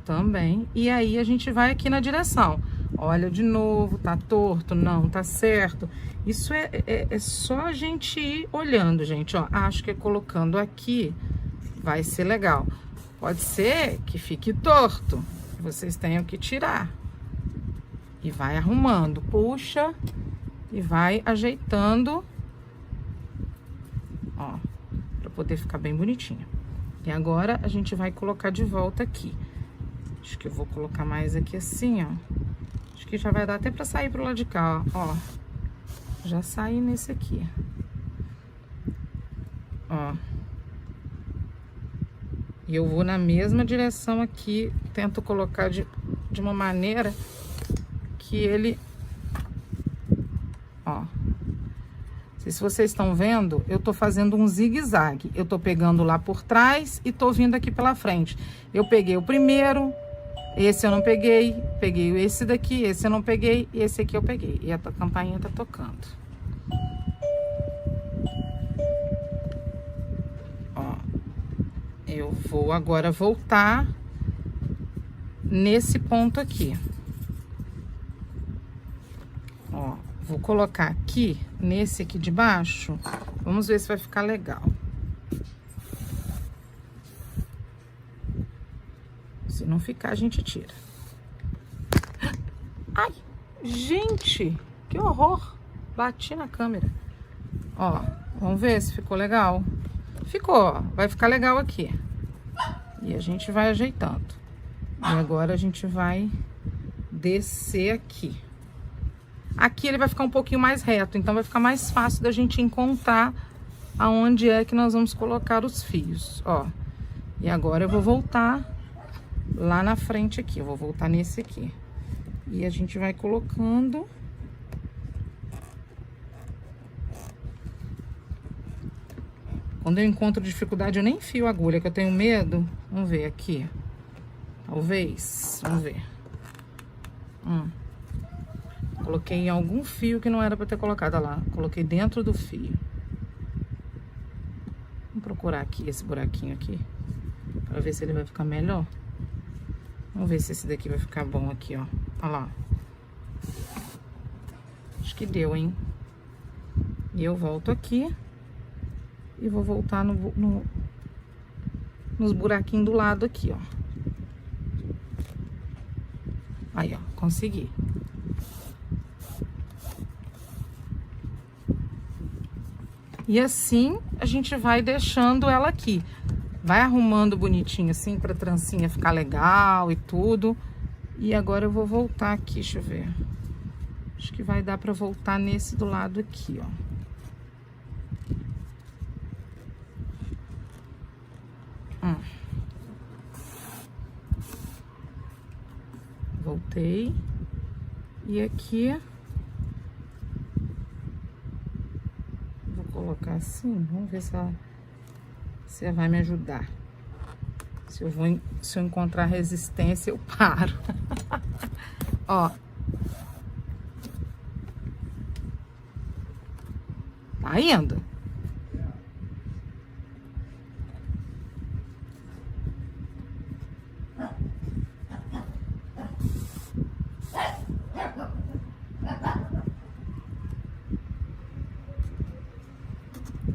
[SPEAKER 2] também. E aí, a gente vai aqui na direção. Olha de novo, tá torto? Não, tá certo. Isso é só a gente ir olhando, gente, ó. Acho que colocando aqui vai ser legal. Pode ser que fique torto, vocês tenham que tirar. E vai arrumando, puxa e vai ajeitando, ó, pra poder ficar bem bonitinho. E agora, a gente vai colocar de volta aqui. Acho que eu vou colocar mais aqui assim, ó. Acho que já vai dar até pra sair pro lado de cá, ó. Já saí nesse aqui. Ó. E eu vou na mesma direção aqui. Tento colocar de uma maneira que ele... Ó. Não sei se vocês estão vendo, eu tô fazendo um zigue-zague. Eu tô pegando lá por trás e tô vindo aqui pela frente. Eu peguei o primeiro... Esse eu não peguei, peguei esse daqui, esse eu não peguei, e esse aqui eu peguei. E a campainha tá tocando. Ó, eu vou agora voltar nesse ponto aqui. Ó, vou colocar aqui, nesse aqui de baixo, vamos ver se vai ficar legal. Se não ficar, a gente tira. Ai, gente, que horror. Bati na câmera. Ó, vamos ver se ficou legal. Ficou, ó, vai ficar legal aqui. E a gente vai ajeitando. E agora a gente vai descer aqui. Aqui ele vai ficar um pouquinho mais reto, então vai ficar mais fácil da gente encontrar aonde é que nós vamos colocar os fios, ó. E agora eu vou voltar lá na frente aqui, eu vou voltar nesse aqui. E a gente vai colocando. Quando eu encontro dificuldade, eu nem enfio a agulha, que eu tenho medo. Vamos ver aqui. Talvez, vamos ver. Coloquei em algum fio que não era pra ter colocado, olha lá. Coloquei dentro do fio. Vamos procurar aqui, esse buraquinho aqui, pra ver se ele vai ficar melhor. Vamos ver se esse daqui vai ficar bom aqui, ó. Olha lá. Acho que deu, hein? E eu volto aqui. E vou voltar nos buraquinhos do lado aqui, ó. Aí, ó. Consegui. E assim, a gente vai deixando ela aqui. Vai arrumando bonitinho assim, pra trancinha ficar legal e tudo. E agora eu vou voltar aqui, deixa eu ver. Acho que vai dar pra voltar nesse do lado aqui, ó. Voltei. E aqui... Vou colocar assim, vamos ver se ela... Você vai me ajudar. Se eu encontrar resistência, eu paro. Ó. Tá indo.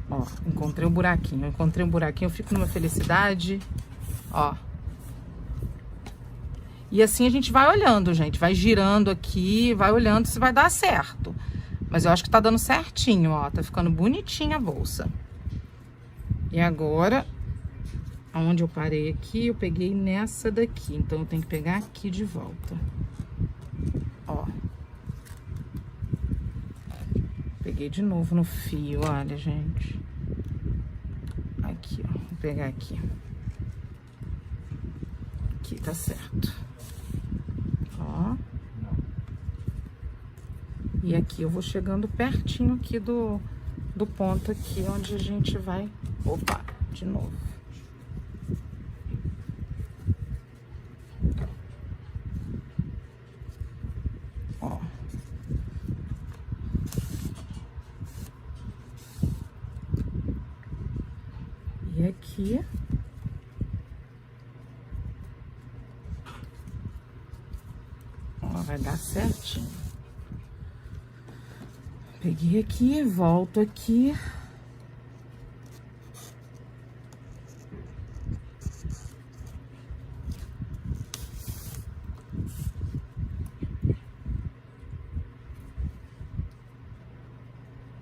[SPEAKER 2] Ó, encontrei um buraquinho. Eu fico numa felicidade. Ó. E assim a gente vai olhando, gente. Vai girando aqui, vai olhando se vai dar certo. Mas eu acho que tá dando certinho, ó. Tá ficando bonitinha a bolsa. E agora, aonde eu parei aqui, eu peguei nessa daqui. Então, eu tenho que pegar aqui de volta. Ó. Peguei de novo no fio, olha, gente. Aqui, ó. Vou pegar aqui. Aqui, tá certo. Ó. E aqui eu vou chegando pertinho aqui do ponto aqui, onde a gente vai... Opa, de novo. Ó. E aqui... Ó, vai dar certinho. Peguei aqui, volto aqui.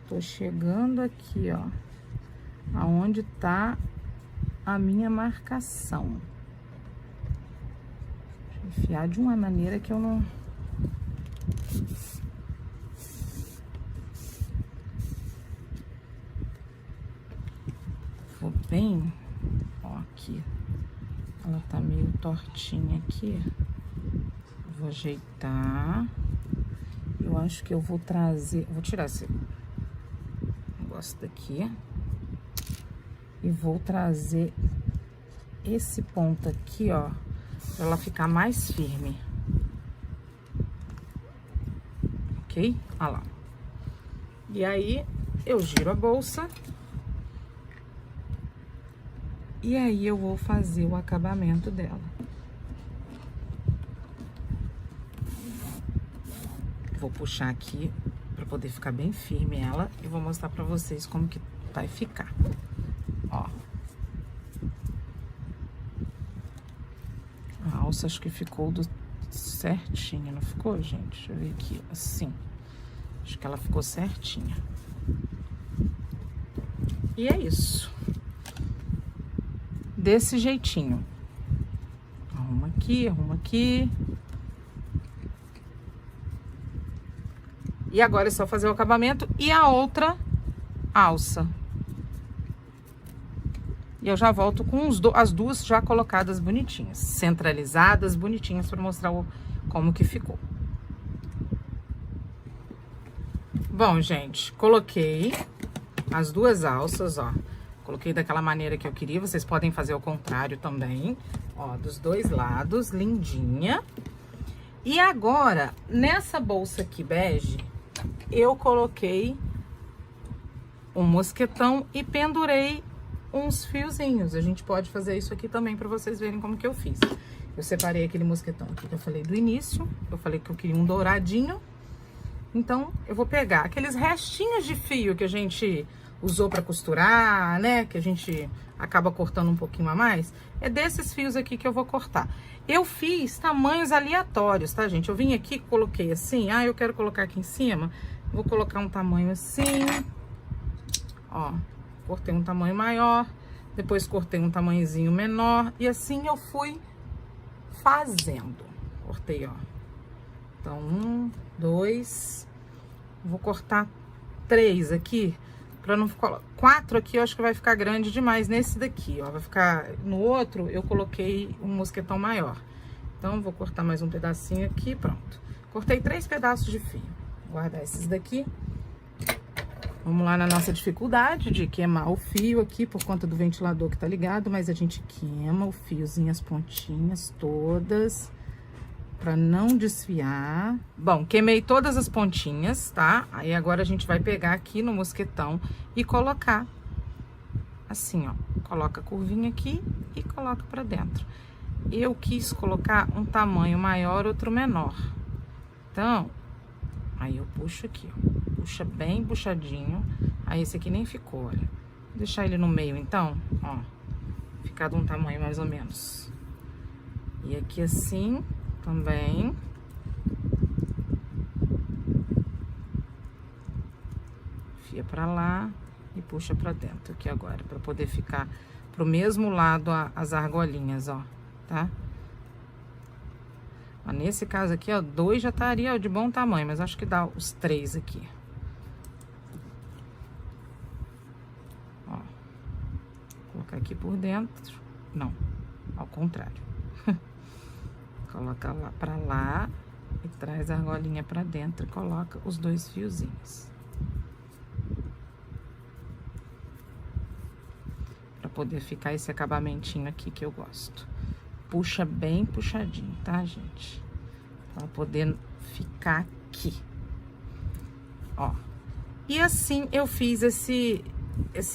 [SPEAKER 2] Tô chegando aqui, ó, aonde tá a minha marcação. Deixa eu enfiar de uma maneira que eu não... Vou bem, ó, aqui. Ela tá meio tortinha aqui. Vou ajeitar. Eu acho que eu vou trazer... Vou tirar esse... negócio daqui e vou trazer esse ponto aqui, ó, pra ela ficar mais firme, ok? Olha lá. E aí eu giro a bolsa e aí eu vou fazer o acabamento dela. Vou puxar aqui pra poder ficar bem firme ela e vou mostrar pra vocês como que vai ficar. Ó. A alça acho que ficou certinha, não ficou, gente? Deixa eu ver aqui, assim. Acho que ela ficou certinha. E é isso. Desse jeitinho. Arruma aqui, arruma aqui. E agora é só fazer o acabamento e a outra alça. E eu já volto com as duas já colocadas bonitinhas, centralizadas, bonitinhas, para mostrar como que ficou. Bom, gente, coloquei as duas alças, ó. Coloquei daquela maneira que eu queria, vocês podem fazer o contrário também. Ó, dos dois lados, lindinha. E agora, nessa bolsa aqui bege, eu coloquei um mosquetão e pendurei uns fiozinhos. A gente pode fazer isso aqui também pra vocês verem como que eu fiz. Eu separei aquele mosquetão aqui que eu falei do início. Eu falei que eu queria um douradinho. Então, eu vou pegar aqueles restinhos de fio que a gente usou pra costurar, né? Que a gente acaba cortando um pouquinho a mais. É desses fios aqui que eu vou cortar. Eu fiz tamanhos aleatórios, tá, gente? Eu vim aqui, coloquei assim. Ah, eu quero colocar aqui em cima. Vou colocar um tamanho assim. Ó, cortei um tamanho maior. Depois cortei um tamanhozinho menor. E assim eu fui fazendo. Cortei, ó. Então, 1, 2. Vou cortar 3 aqui. Pra não ficar... 4 aqui eu acho que vai ficar grande demais nesse daqui, ó. Vai ficar... No outro eu coloquei um mosquetão maior. Então, vou cortar mais um pedacinho aqui, pronto. Cortei 3 pedaços de fio. Vou guardar esses daqui. Vamos lá na nossa dificuldade de queimar o fio aqui por conta do ventilador que tá ligado. Mas a gente queima o fiozinho, as pontinhas todas, pra não desfiar. Bom, queimei todas as pontinhas, tá? Aí agora a gente vai pegar aqui no mosquetão e colocar assim, ó. Coloca a curvinha aqui e coloca pra dentro. Eu quis colocar um tamanho maior, outro menor. Então, aí eu puxo aqui, ó. Puxa bem puxadinho. Aí esse aqui nem ficou, olha. Vou deixar ele no meio, então, ó. Ficar de um tamanho mais ou menos. E aqui assim, também. Fia pra lá e puxa pra dentro aqui agora, pra poder ficar pro mesmo lado as argolinhas, ó, tá? Mas nesse caso aqui, ó, 2 já estaria de bom tamanho, mas acho que dá os 3 aqui. Ó. Vou colocar aqui por dentro. Não, ao contrário. Coloca lá pra lá e traz a argolinha pra dentro e coloca os 2 fiozinhos. Pra poder ficar esse acabamentinho aqui que eu gosto. Puxa bem puxadinho, tá, gente? Pra poder ficar aqui. Ó. E assim eu fiz esse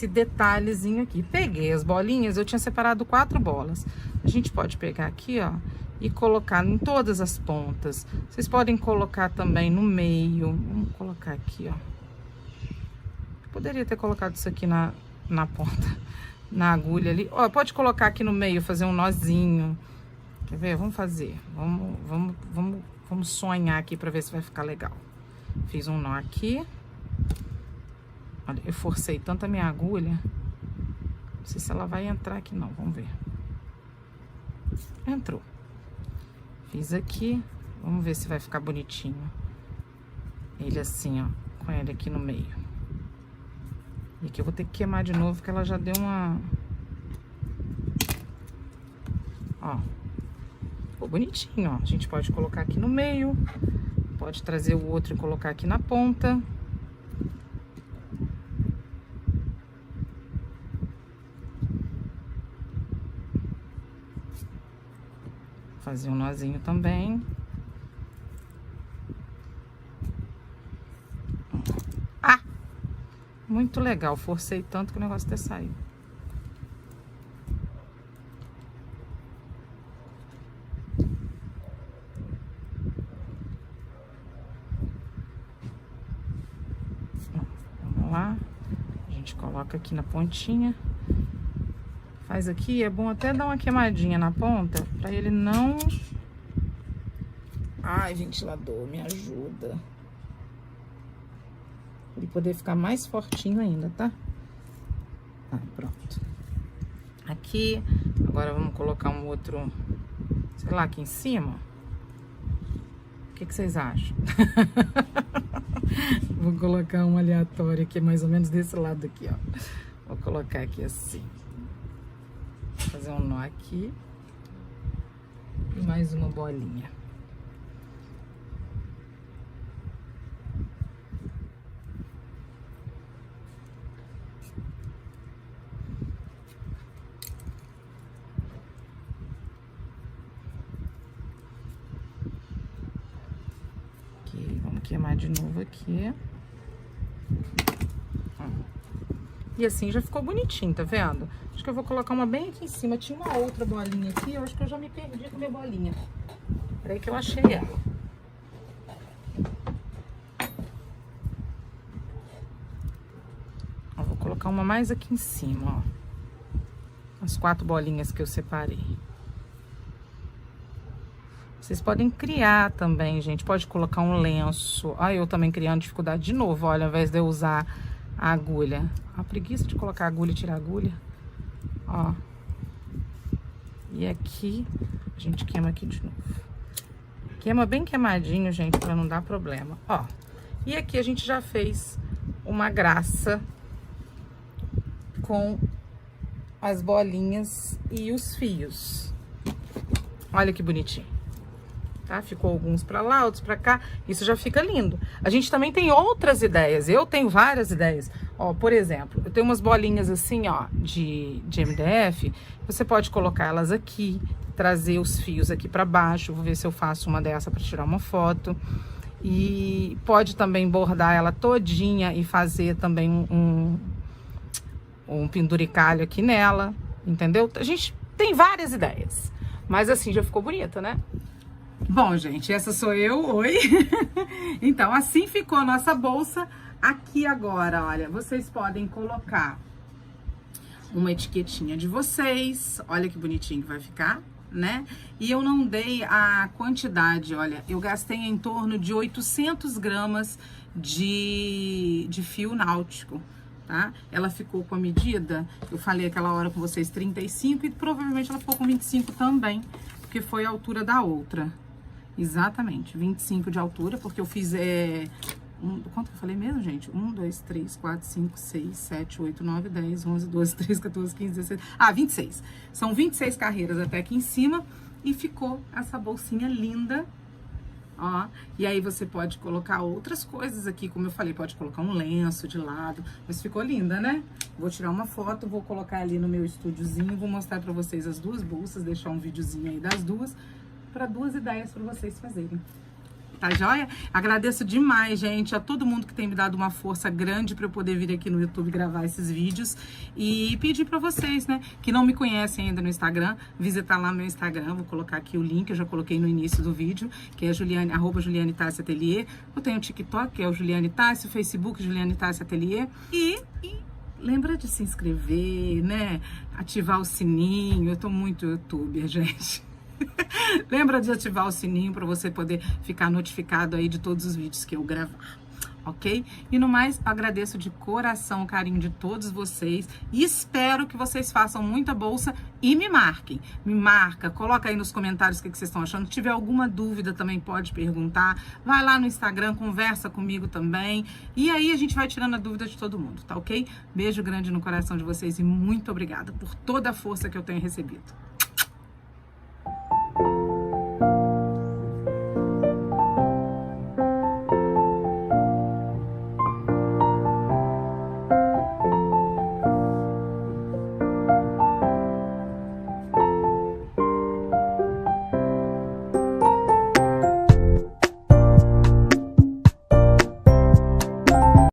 [SPEAKER 2] detalhezinho aqui. Peguei as bolinhas, eu tinha separado 4 bolas. A gente pode pegar aqui, ó, e colocar em todas as pontas. Vocês podem colocar também no meio. Vamos colocar aqui, ó. Poderia ter colocado isso aqui na ponta, na agulha ali. Ó, pode colocar aqui no meio, fazer um nozinho. Quer ver? Vamos fazer. Vamos sonhar aqui pra ver se vai ficar legal. Fiz um nó aqui. Olha, eu forcei tanto a minha agulha. Não sei se ela vai entrar aqui não, vamos ver. Entrou. Fiz aqui. Vamos ver se vai ficar bonitinho. Ele assim, ó, com ele aqui no meio. E aqui eu vou ter que queimar de novo, porque ela já deu uma... Ó. Ficou bonitinho, ó. A gente pode colocar aqui no meio. Pode trazer o outro e colocar aqui na ponta. Fazer um nozinho também. Ah! Muito legal. Forcei tanto que o negócio até saiu. Vamos lá. A gente coloca aqui na pontinha. Faz aqui, é bom até dar uma queimadinha na ponta, pra ele não... Ai, ventilador, me ajuda. Pra ele poder ficar mais fortinho ainda, tá? Ah, pronto. Aqui, agora vamos colocar um outro, sei lá, aqui em cima. O que vocês acham? Vou colocar um aleatório aqui, mais ou menos desse lado aqui, ó. Vou colocar aqui assim. Fazer um nó aqui e mais uma bolinha. Aqui, vamos queimar de novo aqui. E assim já ficou bonitinho, tá vendo? Acho que eu vou colocar uma bem aqui em cima. Tinha uma outra bolinha aqui, eu acho que eu já me perdi com a minha bolinha. Peraí que eu achei ela. Ó, vou colocar uma mais aqui em cima, ó. As 4 bolinhas que eu separei. Vocês podem criar também, gente. Pode colocar um lenço. Ah, eu também criando dificuldade de novo, olha, ao invés de eu usar a agulha. A preguiça de colocar a agulha e tirar a agulha. Ó. E aqui, a gente queima aqui de novo. Queima bem queimadinho, gente, pra não dar problema. Ó. E aqui a gente já fez uma graça com as bolinhas e os fios. Olha que bonitinho. Tá? Ficou alguns pra lá, outros pra cá. Isso já fica lindo. A gente também tem outras ideias. Eu tenho várias ideias. Ó, por exemplo, eu tenho umas bolinhas assim, ó, de MDF. Você pode colocar elas aqui, trazer os fios aqui pra baixo. Vou ver se eu faço uma dessa pra tirar uma foto. E pode também bordar ela todinha e fazer também um penduricalho aqui nela. Entendeu? A gente tem várias ideias. Mas assim, já ficou bonita, né? Bom, gente, essa sou eu, oi! Então, assim ficou a nossa bolsa. Aqui agora, olha, vocês podem colocar uma etiquetinha de vocês. Olha que bonitinho que vai ficar.
[SPEAKER 1] né? E eu não dei a quantidade, olha, eu gastei em torno de 800 gramas de fio náutico, tá? Ela ficou com a medida, eu falei aquela hora com vocês, 35, e provavelmente ela ficou com 25 também, porque foi a altura da outra. Exatamente, 25 de altura, porque eu fiz, quanto que eu falei mesmo, gente? 1, 2, 3, 4, 5, 6, 7, 8, 9, 10, 11, 12, 13, 14, 15, 16... 26. São 26 carreiras até aqui em cima e ficou essa bolsinha linda, ó. E aí você pode colocar outras coisas aqui, como eu falei, pode colocar um lenço de lado, mas ficou linda, né? Vou tirar uma foto, vou colocar ali no meu estúdiozinho, vou mostrar pra vocês as duas bolsas, deixar um videozinho aí das duas, para duas ideias para vocês fazerem. Tá joia? Agradeço demais, gente, a todo mundo que tem me dado uma força grande para eu poder vir aqui no YouTube gravar esses vídeos. E pedir para vocês, né, que não me conhecem ainda no Instagram, visitar lá meu Instagram. Vou colocar aqui o link, eu já coloquei no início do vídeo, que é @Juliane Tassi Atelier. Eu tenho o TikTok, que é o Juliane Tassi, o Facebook, Juliane Tassi Atelier. E lembra de se inscrever, né? Ativar o sininho. Eu tô muito youtuber, gente. Lembra de ativar o sininho para você poder ficar notificado aí de todos os vídeos que eu gravar, ok? E no mais, agradeço de coração o carinho de todos vocês e espero que vocês façam muita bolsa e me marquem. Me marca, coloca aí nos comentários o que vocês estão achando. Se tiver alguma dúvida também pode perguntar. Vai lá no Instagram, conversa comigo também. E aí a gente vai tirando a dúvida de todo mundo, tá ok? Beijo grande no coração de vocês e muito obrigada por toda a força que eu tenho recebido.